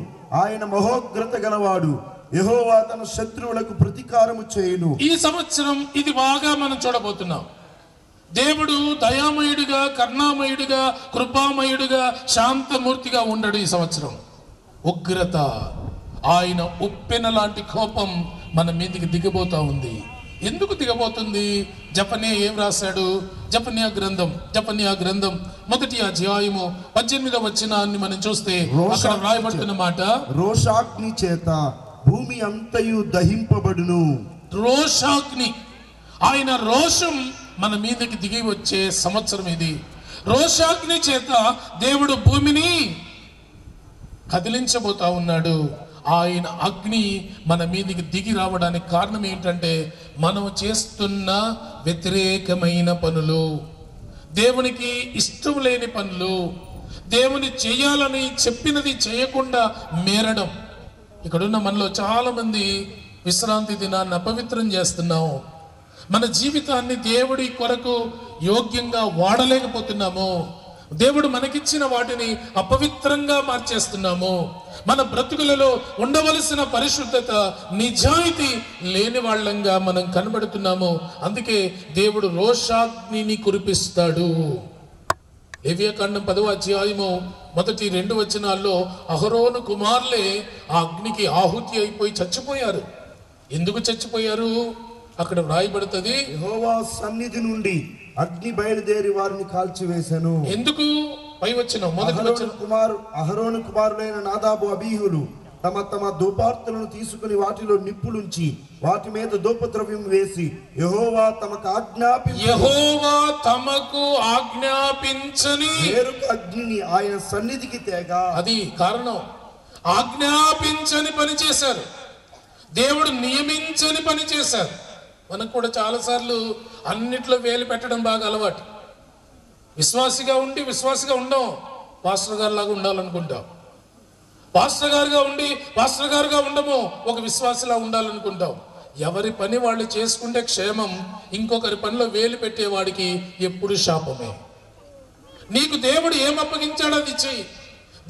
ఆయన మహోగ్రత గలవాడు, యెహోవా తన శత్రువులకు ప్రతీకారము చేయును. ఈ సంవత్సరం ఇది బాగా మనం చూడబోతున్నాం. దేవుడు దయామయుడిగా, కరుణామయుడిగా, కృపామయుడిగా, శాంతమూర్తిగా ఉండడు. ఈ సంవత్సరం ఉగ్రత, ఆయన ఉప్పెన లాంటి కోపం మన మీదకి దిగబోతా ఉంది. ఎందుకు దిగబోతుంది? జెఫన్యా ఏం రాశాడు? జెఫన్యా గ్రంథం 1వ అధ్యాయము 18వ వచనాన్ని మనం చూస్తే అక్కడ రాయబడుతున్న మాట, రోషాగ్ని చేత భూమి అంతయు దహింపబడును. రోషాగ్ని, ఆయన రోషం మన మీదకి దిగి వచ్చే సంవత్సరం ఇది. రోషాగ్ని చేత దేవుడు భూమిని కదిలించబోతా ఉన్నాడు. ఆయన అగ్ని మన మీదకి దిగి రావడానికి కారణం ఏంటంటే, మనం చేస్తున్న వ్యతిరేకమైన పనులు, దేవునికి ఇష్టం లేని పనులు, దేవుని చేయాలని చెప్పినది చేయకుండా మేరడం. ఇక్కడున్న మనలో చాలా మంది విశ్రాంతి దినాన్ని అపవిత్రం చేస్తున్నాం. మన జీవితాన్ని దేవుడి కొరకు యోగ్యంగా వాడలేకపోతున్నాము. దేవుడు మనకిచ్చిన వాటిని అపవిత్రంగా మార్చేస్తున్నాము. మన బ్రతుకులలో ఉండవలసిన పరిశుద్ధత, నిజాయితీ లేని వాళ్ళంగా మనం కనబడుతున్నాము. అందుకే దేవుడు రోషాగ్నిని కురిపిస్తాడు. లేవియాకాండం 10వ అధ్యాయము 1-2 వచనాల్లో అహరోను కుమారులే ఆ అగ్నికి ఆహుతి అయిపోయి చచ్చిపోయారు. ఎందుకు చచ్చిపోయారు? అక్కడ వ్రాయబడుతుంది, యెహోవా సన్నిధి నుండి అగ్ని బయలుదేరి వారిని కాల్చివేశాను. ఎందుకు? పై వచనం, అహరోను కుమారులైన నాదాబు, అబీహులు తమ తమ ధూపార్తులను తీసుకుని వాటిలో నిప్పులుంచి వాటి మీద ధూపద్రవ్యం వేసి యెహోవా తమకు ఆజ్ఞాపించని వేరొక అగ్నిని ఆయన సన్నిధికి తేగా. అది కారణం. ఆజ్ఞాపించని పని చేశారు, దేవుడు నియమించని పని చేశారు. మనకు కూడా చాలాసార్లు అన్నిట్లో వేలు పెట్టడం బాగా అలవాటు. విశ్వాసిగా ఉండి విశ్వాసిగా ఉండం, పాస్టర్ గారు లాగా ఉండాలనుకుంటాం. పాస్టర్ గారుగా ఉండి పాస్టర్ గారుగా ఉండము, ఒక విశ్వాసిలా ఉండాలనుకుంటాం. ఎవరి పని వాళ్ళు చేసుకుంటే క్షేమం, ఇంకొకరి పనిలో వేలు పెట్టేవాడికి ఎప్పుడు శాపమే. నీకు దేవుడు ఏం అప్పగించాడో అది చెయ్యి.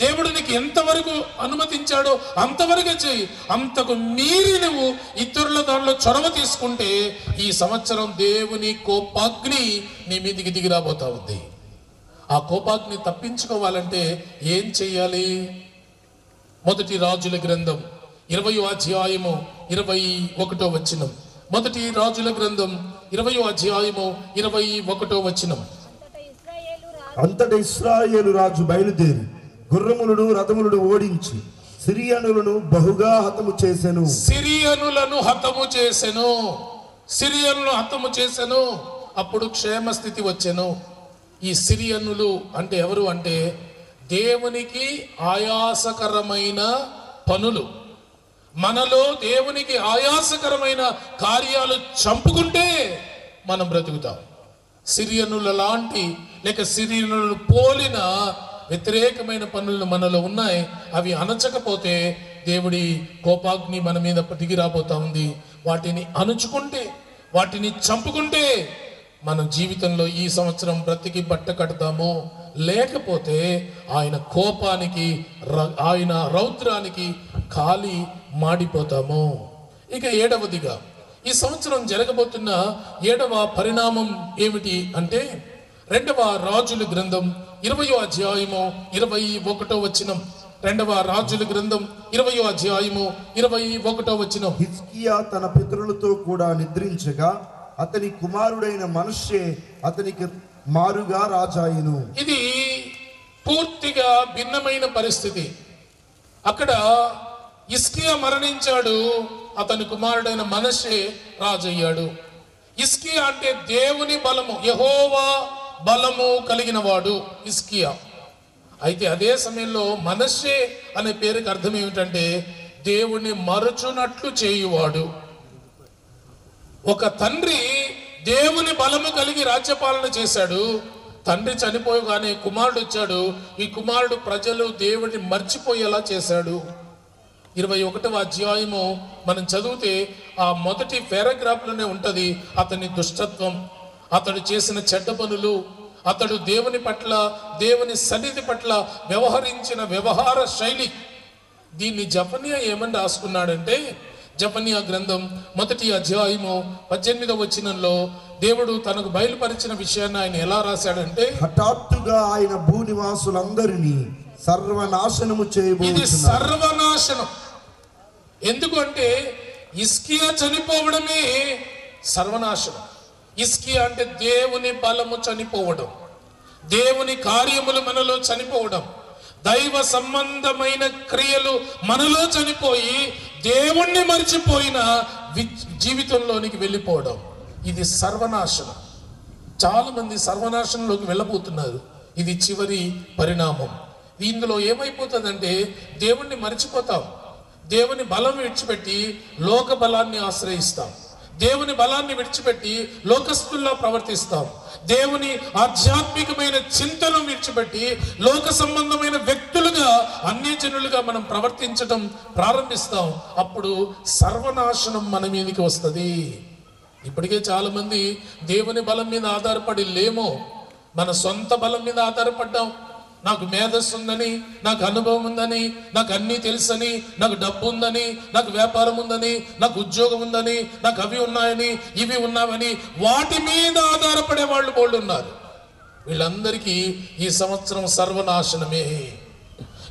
దేవుడు నీకు ఎంతవరకు అనుమతించాడో అంతవరకే చెయ్యి. అంతకు మీరి నువ్వు ఇతరుల దానిలో చొరవ తీసుకుంటే ఈ సంవత్సరం దేవుని కోపాగ్ని నీ మీదికి దిగి రాబోతా ఉంది. ఆ కోపాగ్ని తప్పించుకోవాలంటే ఏం చెయ్యాలి? మొదటి రాజుల గ్రంథం 20వ అధ్యాయము 21వ వచనం. మొదటి రాజుల గ్రంథం 20వ అధ్యాయము 21వ వచనం. అంతటా ఇశ్రాయేలు రాజు బయలుదేరి గుర్రములను రథములను ఓడించి సిరియనులను బహుగా హతము చేసెను. సిరియనులను హతము చేసెను. అప్పుడు క్షేమ స్థితి వచ్చెను. ఈ సిరియనులు అంటే ఎవరు అంటే దేవునికి ఆయాసకరమైన పనులు, మనలో దేవునికి ఆయాసకరమైన కార్యాలు చంపుకుంటే మనం బ్రతుకుతాం. సిరియనుల లాంటి లేక సిరియనులను పోలిన వ్యతిరేకమైన పనులు మనలో ఉన్నాయి. అవి అణచకపోతే దేవుడి కోపాగ్ని మన మీద దిగి రాబోతా ఉంది. వాటిని అణుచుకుంటే, వాటిని చంపుకుంటే మన జీవితంలో ఈ సంవత్సరం బ్రతికి బట్ట కడతాము. లేకపోతే ఆయన కోపానికి, ఆయన రౌద్రానికి కాలి మాడిపోతాము. ఇక 7వదిగా ఈ సంవత్సరం జరగబోతున్న 7వ పరిణామం ఏమిటి అంటే 2వ రాజుల గ్రంథం 20వ అధ్యాయము 21వ వచనం. 2వ రాజుల గ్రంథం 20వ అధ్యాయము 21వ వచనం. హిజ్కియా తన పితరులతో కూడా నిద్రించగా అతని కుమారుడైన మనష్షే అతనికి మారుగా రాజాయెను. ఇది పూర్తిగా భిన్నమైన పరిస్థితి. అక్కడ హిజ్కియా మరణించాడు, అతని కుమారుడైన మనష్షే రాజయ్యాడు. హిజ్కియా అంటే దేవుని బలము, యెహోవా బలము కలిగిన వాడు హిజ్కియా. అయితే అదే సమయంలో మనష్షే అనే పేరుకి అర్థం ఏమిటంటే దేవుని మరచునట్లు చేయువాడు. ఒక తండ్రి దేవుని బలము కలిగి రాజ్యపాలన చేశాడు. తండ్రి చనిపోగానే కుమారుడు వచ్చాడు. ఈ కుమారుడు ప్రజలు దేవుడిని మర్చిపోయేలా చేశాడు. 21వ అధ్యాయము మనం చదివితే ఆ మొదటి పారాగ్రాఫ్లోనే ఉంటది అతని దుష్టత్వం, అతడు చేసిన చెడ్డ పనులు, అతడు దేవుని పట్ల, దేవుని సన్నిధి పట్ల వ్యవహరించిన వ్యవహార శైలి. దీన్ని జెఫన్యా ఏమని రాసుకున్నాడంటే, జెఫన్యా గ్రంథం 1వ అధ్యాయము 18వ వచనంలో దేవుడు తనకు బయలుపరిచిన విషయాన్ని ఆయన ఎలా రాశాడంటే, హఠాత్తుగా ఆయన భూనివాసులందరినీ సర్వనాశనము చేయబోతున్నాడు. ఇది సర్వనాశనం. ఎందుకు అంటే హిజ్కియా చనిపోవడమే సర్వనాశనం. హిజ్కియా అంటే దేవుని బలము చనిపోవడం, దేవుని కార్యములు మనలో చనిపోవడం, దైవ సంబంధమైన క్రియలు మనలో చనిపోయి దేవుణ్ణి మర్చిపోయిన జీవితంలోనికి వెళ్ళిపోవడం. ఇది సర్వనాశనం. చాలా మంది సర్వనాశనంలోకి వెళ్ళబోతున్నారు. ఇది చివరి పరిణామం. ఇందులో ఏమైపోతుందంటే దేవుణ్ణి మర్చిపోతాం, దేవుని బలం విడిచిపెట్టి లోక బలాన్ని ఆశ్రయిస్తాం, దేవుని బలాన్ని విడిచిపెట్టి లోకస్తుల్లా ప్రవర్తిస్తాం, దేవుని ఆధ్యాత్మికమైన చింతను విడిచిపెట్టి లోక సంబంధమైన వ్యక్తులుగా, అన్యజనులుగా మనం ప్రవర్తించడం ప్రారంభిస్తాం. అప్పుడు సర్వనాశనం మన మీదకి వస్తుంది. ఇప్పటికే చాలా మంది దేవుని బలం మీద ఆధారపడి లేమో, మన సొంత బలం మీద ఆధారపడ్డాం. నాకు మేధస్సు ఉందని, నాకు అనుభవం ఉందని, నాకు అన్నీ తెలుసని, నాకు డబ్బు ఉందని, నాకు వ్యాపారం ఉందని, నాకు ఉద్యోగం ఉందని, నాకు అవి ఉన్నాయని, ఇవి ఉన్నావని వాటి మీద ఆధారపడే వాళ్ళు బోళ్ళు ఉన్నారు. వీళ్ళందరికీ ఈ సంవత్సరం సర్వనాశనమే.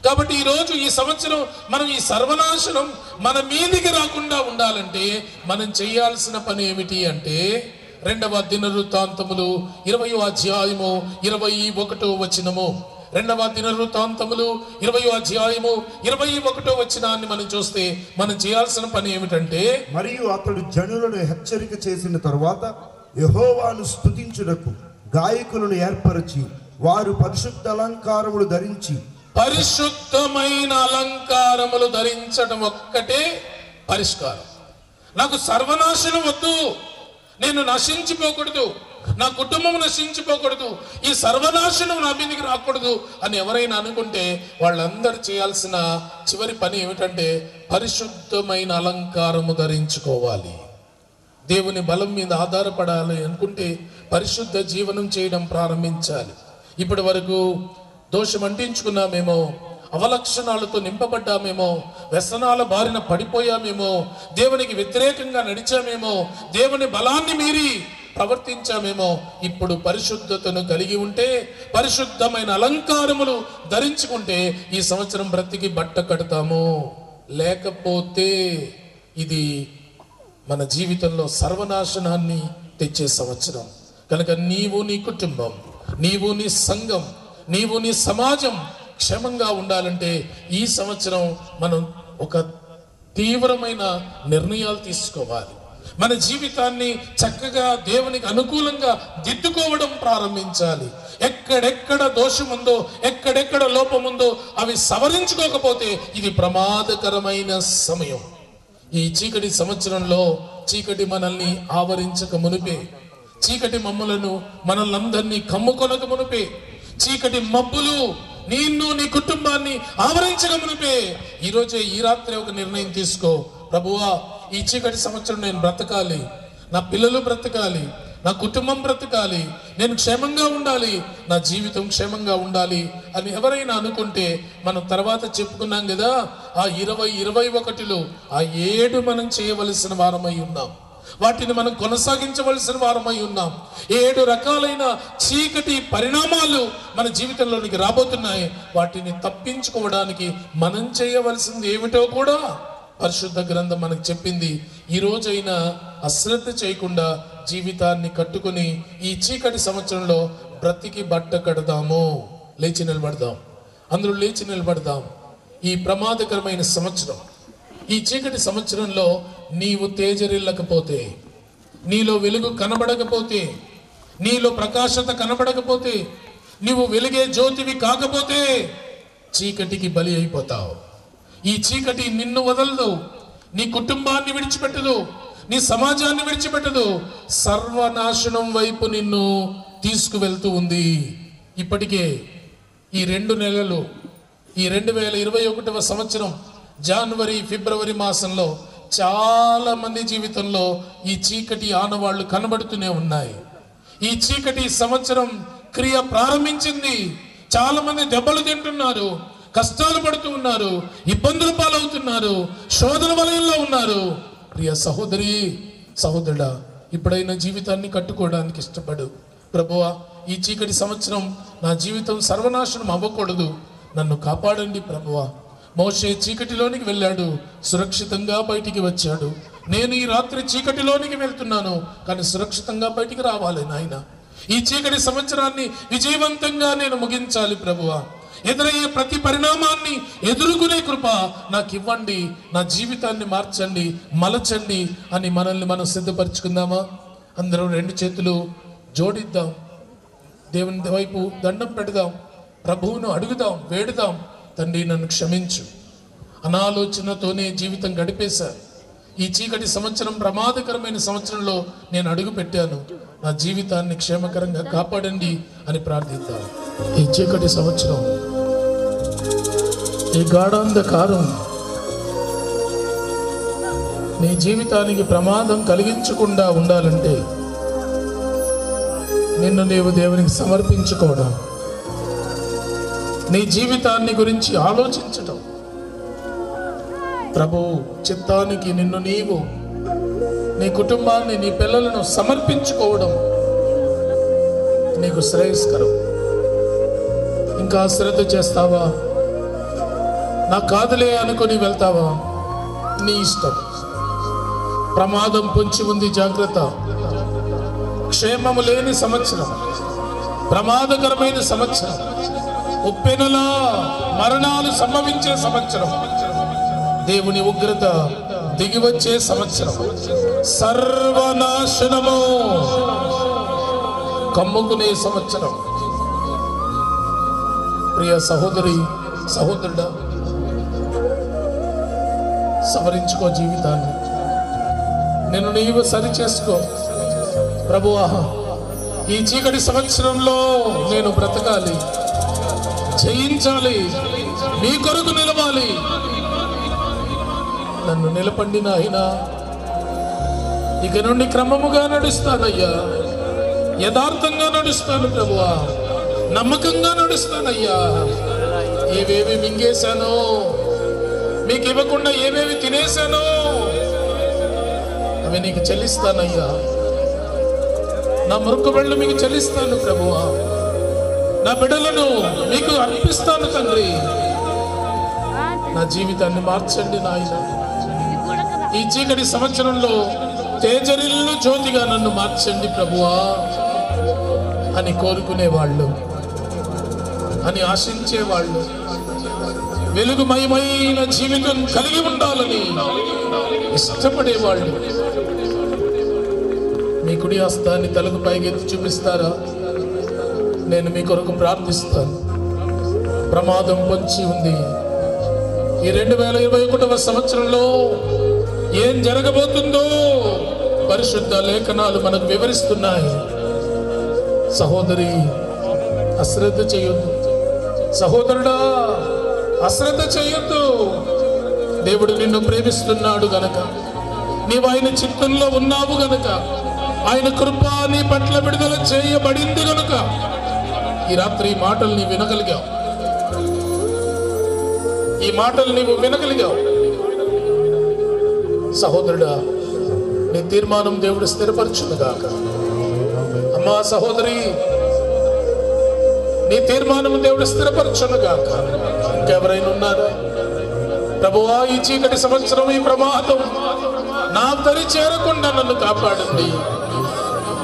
కాబట్టి ఈరోజు ఈ సంవత్సరం మనం ఈ సర్వనాశనం మన మీదికి రాకుండా ఉండాలంటే మనం చేయాల్సిన పని ఏమిటి అంటే 2వ దినవృత్తాంతములు 20వ అధ్యాయము 21వ వచనము. 2వ దినవృత్తాంతములు 20వ అధ్యాయము 21వ వచనాన్ని మనం చూస్తే మనం చేయాల్సిన పని ఏమిటంటే, మరియు అతడు జనులను హెచ్చరిక చేసిన తరువాత యెహోవాను స్తుతించుటకు గాయకులను ఏర్పరచి వారు పరిశుద్ధ అలంకారములు ధరించి పరిశుద్ధమైన అలంకారములు ధరించడం ఒక్కటే పరిష్కారం. నాకు సర్వనాశనం వద్దు, నేను నశించిపోకూడదు, నా కుటుంబం నశించిపోకూడదు, ఈ సర్వనాశనం నా మీదకి రాకూడదు అని ఎవరైనా అనుకుంటే వాళ్ళందరూ చేయాల్సిన చివరి పని ఏమిటంటే పరిశుద్ధమైన అలంకారము ధరించుకోవాలి. దేవుని బలం మీద ఆధారపడాలి అనుకుంటే పరిశుద్ధ జీవనం చేయడం ప్రారంభించాలి. ఇప్పటి వరకు దోషం అంటించుకున్నామేమో, అవలక్షణాలతో నింపబడ్డామేమో, వ్యసనాల బారిన పడిపోయామేమో, దేవునికి వ్యతిరేకంగా నడిచామేమో, దేవుని బలాన్ని మీరి ప్రవర్తించామేమో. ఇప్పుడు పరిశుద్ధతను కలిగి ఉంటే, పరిశుద్ధమైన అలంకారములు ధరించుకుంటే ఈ సంవత్సరం బ్రతికి బట్ట కడతాము. లేకపోతే ఇది మన జీవితంలో సర్వనాశనాన్ని తెచ్చే సంవత్సరం. కనుక నీవు నీ కుటుంబం, నీవు నీ సంఘం, నీవు నీ సమాజం క్షేమంగా ఉండాలంటే ఈ సంవత్సరం మనం ఒక తీవ్రమైన నిర్ణయాలు తీసుకోవాలి. మన జీవితాన్ని చక్కగా దేవునికి అనుకూలంగా దిద్దుకోవడం ప్రారంభించాలి. ఎక్కడెక్కడ దోషం ఉందో, ఎక్కడెక్కడ లోపం ఉందో అవి సవరించుకోకపోతే ఇది ప్రమాదకరమైన సమయం. ఈ చీకటి సంవత్సరంలో చీకటి మనల్ని ఆవరించక మునిపే, చీకటి మనల్ని అందరినీ కమ్ముకొనక మునిపే, చీకటి మబ్బులు నిన్ను నీ కుటుంబాన్ని ఆవరించక మునిపే ఈరోజే ఈ రాత్రి ఒక నిర్ణయం తీసుకో. ప్రభువా, ఈ చీకటి సంవత్సరం నేను బ్రతకాలి, నా పిల్లలు బ్రతకాలి, నా కుటుంబం బ్రతకాలి, నేను క్షేమంగా ఉండాలి, నా జీవితం క్షేమంగా ఉండాలి అని ఎవరైనా అనుకుంటే, మనం తర్వాత చెప్పుకున్నాం కదా, ఆ 2021లో ఆ 7 మనం చేయవలసిన వారమై ఉన్నాం. వాటిని మనం కొనసాగించవలసిన వారమై ఉన్నాం. 7 రకాలైన చీకటి పరిణామాలు మన జీవితంలోనికి రాబోతున్నాయి. వాటిని తప్పించుకోవడానికి మనం చేయవలసింది ఏమిటో కూడా పరిశుద్ధ గ్రంథం మనకు చెప్పింది. ఈ రోజైనా అశ్రద్ధ చేయకుండా జీవితాన్ని కట్టుకుని ఈ చీకటి సంవత్సరంలో బ్రతికి బట్ట కడదాము. లేచి నిలబడదాం, అందరూ లేచి నిలబడదాం. ఈ ప్రమాదకరమైన సంవత్సరం, ఈ చీకటి సంవత్సరంలో నీవు తేజరిల్లకపోతే, నీలో వెలుగు కనబడకపోతే, నీలో ప్రకాశత కనబడకపోతే, నీవు వెలిగే జ్యోతివి కాకపోతే చీకటికి బలి అయిపోతావు. ఈ చీకటి నిన్ను వదలదు, నీ కుటుంబాన్ని విడిచిపెట్టదు, నీ సమాజాన్ని విడిచిపెట్టదు, సర్వనాశనం వైపు నిన్ను తీసుకువెళ్తూ ఉంది. ఇప్పటికే ఈ 2 నెలలు, ఈ 2021వ సంవత్సరం జనవరి ఫిబ్రవరి మాసంలో చాలా మంది జీవితంలో ఈ చీకటి ఆనవాళ్లు కనబడుతూనే ఉన్నాయి. ఈ చీకటి సంవత్సరం క్రియ ప్రారంభించింది. చాలా మంది దెబ్బలు తింటున్నారు, కష్టాలు పడుతూ ఉన్నారు, ఇబ్బందుల పాలవుతున్నారు, శోధన వలయంలో ఉన్నారు. ప్రియ సహోదరి సహోదరుడా, ఇప్పుడైనా జీవితాన్ని కట్టుకోవడానికి ఇష్టపడు. ప్రభువా, ఈ చీకటి సంవత్సరం నా జీవితం సర్వనాశనం అవ్వకూడదు, నన్ను కాపాడండి ప్రభువా. మోషే చీకటిలోనికి వెళ్ళాడు, సురక్షితంగా బయటికి వచ్చాడు. నేను ఈ రాత్రి చీకటిలోనికి వెళ్తున్నాను, కానీ సురక్షితంగా బయటికి రావాలి నాయన. ఈ చీకటి సంవత్సరాన్ని విజయవంతంగా నేను ముగించాలి ప్రభువా. ఎదురయ్యే ప్రతి పరిణామాన్ని ఎదుర్కొనే కృప నాకు ఇవ్వండి, నా జీవితాన్ని మార్చండి, మలచండి అని మనల్ని మనం సిద్ధపరచుకుందామా? అందరం 2 చేతులు జోడిద్దాం, దేవుని వైపు దండం పెడదాం, ప్రభువును అడుగుదాం, వేడుదాం. తండ్రి, నన్ను క్షమించు, అనాలోచనతోనే జీవితం గడిపేశా. ఈ చీకటి సంవత్సరం ప్రమాదకరమైన సంవత్సరంలో నేను అడుగు పెట్టాను, నా జీవితాన్ని క్షేమకరంగా కాపాడండి అని ప్రార్థిద్దాం. ఈ చీకటి సంవత్సరం, ఈ గాఢాంధకారం నీ జీవితానికి ప్రమాదం కలిగించకుండా ఉండాలంటే నిన్ను నీవు దేవునికి సమర్పించుకోవడం, నీ జీవితాన్ని గురించి ఆలోచించటం, ప్రభు చిత్తానికి నిన్ను నీవు, నీ కుటుంబాన్ని, నీ పిల్లలను సమర్పించుకోవడం నీకు శ్రేయస్కరం. ఇంకా శ్రద్ధ చేస్తావా? నా కాదులే అనుకుని వెళ్తావా? నీ ఇష్టం. ప్రమాదం పొంచి ఉంది, జాగ్రత్త. క్షేమము లేని సంవత్సరం, ప్రమాదకరమైన సంవత్సరం, ఉప్పెనలా మరణాలు సంభవించే సంవత్సరం, దేవుని ఉగ్రత దిగివచ్చే సంవత్సరం, సర్వనాశనము కమ్ముకునే సంవత్సరం. ప్రియ సహోదరి సహోదరుడా, సవరించుకో జీవితాన్ని, నేను నీవు సరి చేసుకో. ప్రభువా, ఈ చీకటి సంవత్సరంలో నేను బ్రతకాలి, జయించాలి, నీ కొరకు నిలవాలి. నన్ను నిలపండి నాయనా. ఇక నుండి క్రమముగా నడుస్తానయ్యా, యథార్థంగా నడుస్తాను ప్రభువా, నమ్మకంగా నడుస్తానయ్యా. ఏవేవి మింగేశానో, మీకు ఇవ్వకుండా ఏవేవి తినేశానో అవి నీకు చెల్లిస్తానయ్యా. నా మొక్కుబళ్ళు మీకు చెల్లిస్తాను ప్రభువా. నా బిడ్డలను మీకు అర్పిస్తాను తండ్రి. నా జీవితాన్ని మార్చండి నాయన. ఈ చీకటి సంవత్సరంలో తేజరిల్లు జ్యోతిగా నన్ను మార్చండి ప్రభువా అని కోరుకునేవాళ్ళు, అని ఆశించేవాళ్ళు, వెలుగుమయమైన జీవితం కలిగి ఉండాలని ఇష్టపడేవాళ్ళు మీ కుడి హస్తాన్ని తలకు పైకెత్తి చూపిస్తారా? నేను మీ కొరకు ప్రార్థిస్తాను. ప్రమాదం పొంచి ఉంది. ఈ 2021వ సంవత్సరంలో ఏం జరగబోతుందో పరిశుద్ధ లేఖనాలు మనకు వివరిస్తున్నాయి. సహోదరి, అశ్రద్ధ చేయొద్దు. సహోదరుడా, అశ్రద్ధ చేయొద్దు. దేవుడు నిన్ను ప్రేమిస్తున్నాడు గనక, నీవు ఆయన చిత్తంలో ఉన్నావు గనక, ఆయన కృప నీ పట్ల విడుదల చేయబడింది గనుక ఈ రాత్రి ఈ మాటలు నీవు వినగలిగావు. ఈ మాటలు నీవు వినగలిగావు. సహోదరుడా, నీ తీర్మానం దేవుడు స్థిరపరచునుగాక. అమ్మా సహోదరి, నీ తీర్మానం దేవుడు స్థిరపరచునుగాక. ఇంకెవరైనా ఉన్నారా? ప్రభువా, ఈ చీకటి సంవత్సరం, ఈ ప్రమాదం నా దరి చేరకుండా నన్ను కాపాడండి.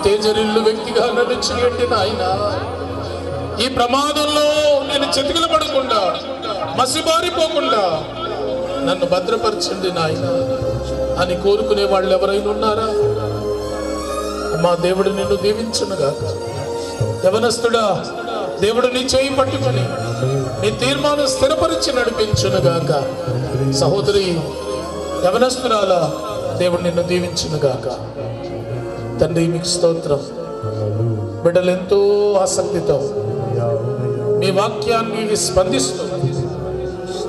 తేజరిల్లు వ్యక్తిగా నన్ను చేయండి నాయన. ఈ ప్రమాదంలో నేను చెతికిల పడకుండా, మసిబారిపోకుండా నన్ను భద్రపరచండి నాయన అని కోరుకునే వాళ్ళు ఎవరైనా ఉన్నారా? మా దేవుడు నిన్ను దీవించునుగాక. యవనస్తుడా, దేవుడు నీ చేయి పట్టుకొని నీ తీర్మానం స్థిరపరిచి నడిపించునుగాక. సహోదరి, యవనస్తురాలా, దేవుడు నిన్ను దీవించునుగాక. తండ్రి, మీకు స్తోత్రం. బిడ్డలు ఎంతో ఆసక్తితో మీ వాక్యాన్ని స్పందిస్తూ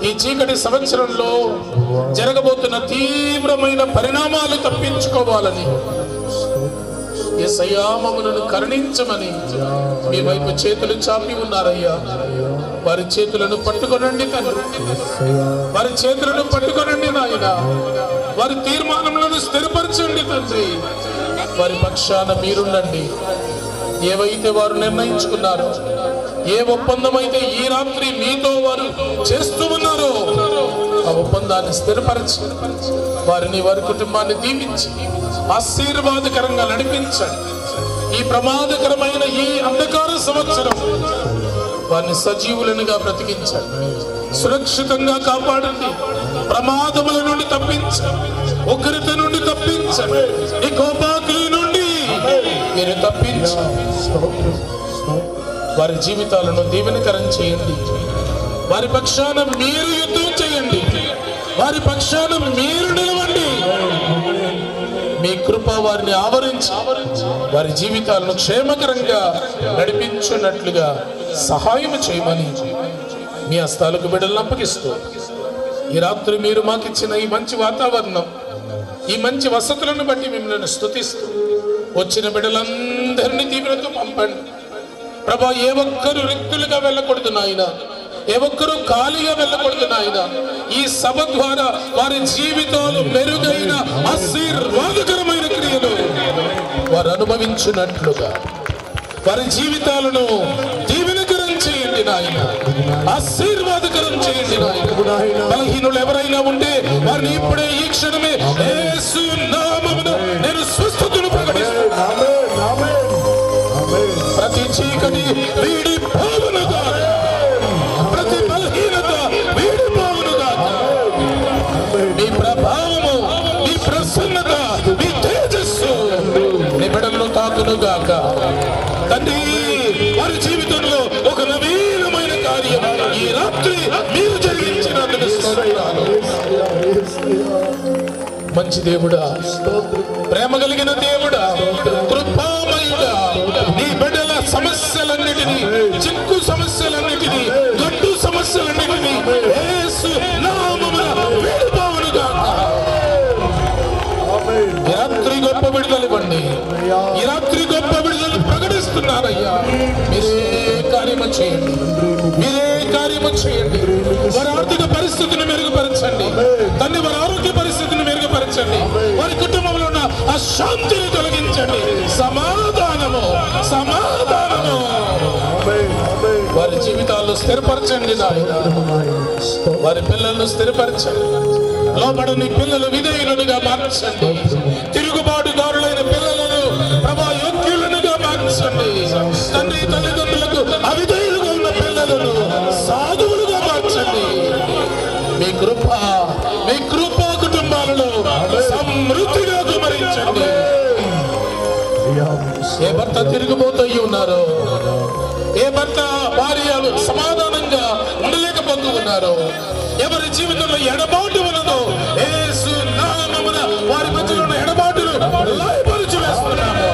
ఈ చీకటి సంవత్సరంలో జరగబోతున్న తీవ్రమైన పరిణామాలు తప్పించుకోవాలని, యేసయ్యా మమ్మలను కరుణించమని మీ వైపు చేతులు చాపి ఉన్నారయ్యా. వారి చేతులను పట్టుకొనండి తండ్రి, వారి చేతులను పట్టుకొనండి నాయన. వారి తీర్మానములను స్థిరపరచండి తండ్రి. వారి పక్షాన మీరుండండి. ఏవైతే వారు నిర్ణయించుకున్నారో, ఏ ఒప్పందం అయితే ఈ రాత్రి మీతో వారు చేస్తూ ఉన్నారో ఆ ఒప్పందాన్ని స్థిరపరచి వారిని, వారి కుటుంబాన్ని దీవించి ఆశీర్వాదకరంగా నడిపించండి. ఈ ప్రమాదకరమైన ఈ అంధకార సంవత్సరం వారిని సజీవులనుగా బ్రతికించండి. సురక్షితంగా కాపాడండి. ప్రమాదముల నుండి తప్పించండి. ఉగ్రత నుండి తప్పించండి. ఈ కోపాకుల నుండి మీరు తప్పించండి. వారి జీవితాలను దీవెనకరం చేయండి. వారి పక్షాన మీరు యుద్ధం చేయండి. వారి పక్షాన మీరు నిలవండి. మీ కృప వారిని ఆవరించి వారి జీవితాలను క్షేమకరంగా నడిపించున్నట్లుగా సహాయం చేయమని మీ హస్తాలకు బిడ్డలను అప్పగిస్తూ, ఈ రాత్రి మీరు మాకిచ్చిన ఈ మంచి వాతావరణం, ఈ మంచి వసతులను బట్టి మిమ్మల్ని స్తుతిస్తూ, వచ్చిన బిడ్డలందరినీ దీవెనతో పంపండి ప్రభా. ఏ ఒక్కరు రిక్తులుగా వెళ్ళకూడదు నాయన, ఏ ఒక్కరు ఖాళీగా వెళ్ళకూడదు నాయన. ఈ సభ ద్వారా వారి జీవితాలు మెరుగైన ఆశీర్వాదకరమైన క్రియలు వారు అనుభవించినట్లుగా వారి జీవితాలను దీవెనకరం చేయండి నాయన, ఆశీర్వాదకరం చేయండి నాయన. బలహీనులు ఎవరైనా ఉంటే వారిని ఇప్పుడే ఈ క్షణమే యేసు నామమున నేను స్వస్థతను ప్రకటిస్తున్నాను. ప్రతి చీకటి వీడి పోవునుగా, ప్రతి బలహీనత వీడి పోవునుగా. నీ ప్రభావము, నీ ప్రసన్నత, నీ తేజస్సు నీ బిడ్డలను తాకునుగాక తండ్రి. వారి జీవితంలో ఒక నవీనమైన కార్యం ఈ రాత్రి మంచి దేవుడా, ప్రేమ కలిగిన దేవుడా, కృపామయుడా, నీ బిడ్డల సమస్యలన్నిటినీ, చిక్కు సమస్యలన్నిటినీ, గడ్డు సమస్యలన్నిటినీ యేసు నామమున విడిపోవునుగాక. ఈ రాత్రి గొప్ప విడుదల ఇవ్వండి. ఈ రాత్రి గొప్ప విడుదల ప్రకటిస్తున్నారయ్యా. మీరే కార్యము చేయండి, మీరే కార్యము చేయండి. వారి ఆర్థిక పరిస్థితిని మెరుగుపరచండి తండ్రి, వారి ఆరోగ్య పరిస్థితిని మెరుగుపరచండి, వారి కుటుంబంలో ఉన్న అశాంతిని తొలగించండి. సమాధానము సమాధానము వారి జీవితాల్లో స్థిరపరచండి నాయన. వారి పిల్లలను స్థిరపరచండి. లోబడని పిల్లలు విధేయులుగా మార్చండి. తిరుగుబాటుదారులైన పిల్లలను ప్రభా యోగ్యులుగా మార్చండి తండ్రి. తల్లిదండ్రులకు అవిధేయులుగా ఉన్న పిల్లలను సాధువులుగా మార్చండి. మీ కృప కుటుంబాలలో సమృద్ధిగా కుమరించండి. ఏ భర్త తిరిగిపోతూ ఉన్నారో, ఏ భర్త భార్య సమాధానంగా ఉండలేకపోతూ ఉన్నారో, ఎవరి జీవితంలో ఎడబాటు ఉన్నదో యేసు నామమున వారి మధ్యలో ఉన్న ఎడబాటును లయపరిచి వేస్తున్నాము.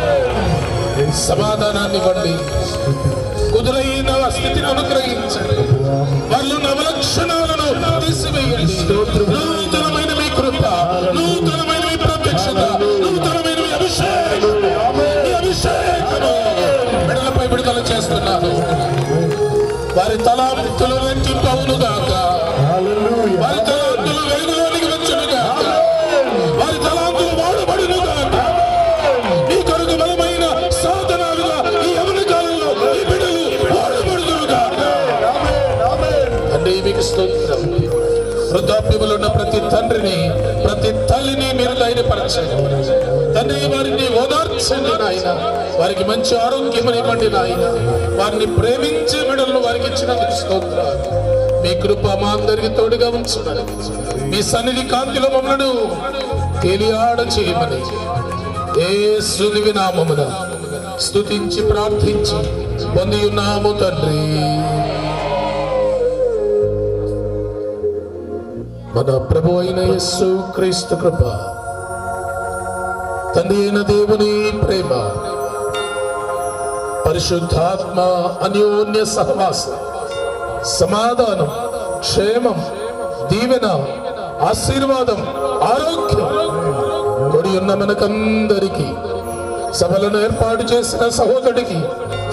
సమాధానాన్ని ఇవ్వండి, కుదురైన స్థితిని అనుగ్రహించండి, వాళ్ళు నవలక్షణాలను తీసివేయండి. నూతనమైన మీ కృప, నూతనమైన మీ ప్రత్యక్షత, నూతనమైన మీ అభిషేకము బిడ్డలపై విడుదల చేస్తున్నారు. వారి తలాంతులు రెట్టింపవునుగాక, వారి తలాంతులు వెలుగులోనికి వచ్చునుగాక, వారి తలాంతులు వాడబడునుగాక. ఈ కొరకు బలమైన సాధనాలుగా ఈ యవన కాలంలో ఈ బిడ్డలు వాడబడునుగాక. అంటే మీకు స్తోత్రం. వృద్ధాప్యములో ఉన్న ప్రతి తండ్రిని, ప్రతి తల్లిని మీరు ధైర్యపరచండి తండ్రి. వారిని ఓదార్చండి నాయన. వారికి మంచి ఆరోగ్యం ఇవ్వండి నాయన. వారిని ప్రేమించే బిడ్డలను వారికి ఇచ్చినందుకు స్తోత్రాలు. మీ కృప మా అందరికి తోడుగా ఉంచుమని, మీ సన్నిధి కాంతిలో మమ్మలను తేలియాడ చేయమని యేసు నామమున స్తుతించి ప్రార్థించి పొంది ఉన్నాము తండ్రి. మన ప్రభు అయిన యేసు క్రీస్తు కృప, తండ్రి అయిన దేవుని ప్రేమ, పరిశుద్ధాత్మ అన్యోన్య సహవాసం, సమాధానం, క్షేమం, దీవెన, ఆశీర్వాదం, ఆరోగ్యం కొడి ఉన్న మనకందరికీ, సభలను ఏర్పాటు చేసిన సహోదరుడికి,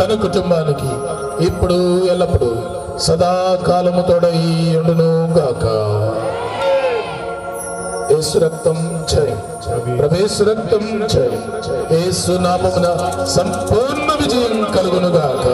తన కుటుంబానికి ఇప్పుడు ఎల్లప్పుడూ సదాకాలము తోడై ఉండును గాక. యేసు రక్తం జై, ప్రభేసు రక్తం జై. యేసు నామమున సంపూర్ణ విజయం కలుగును గాక.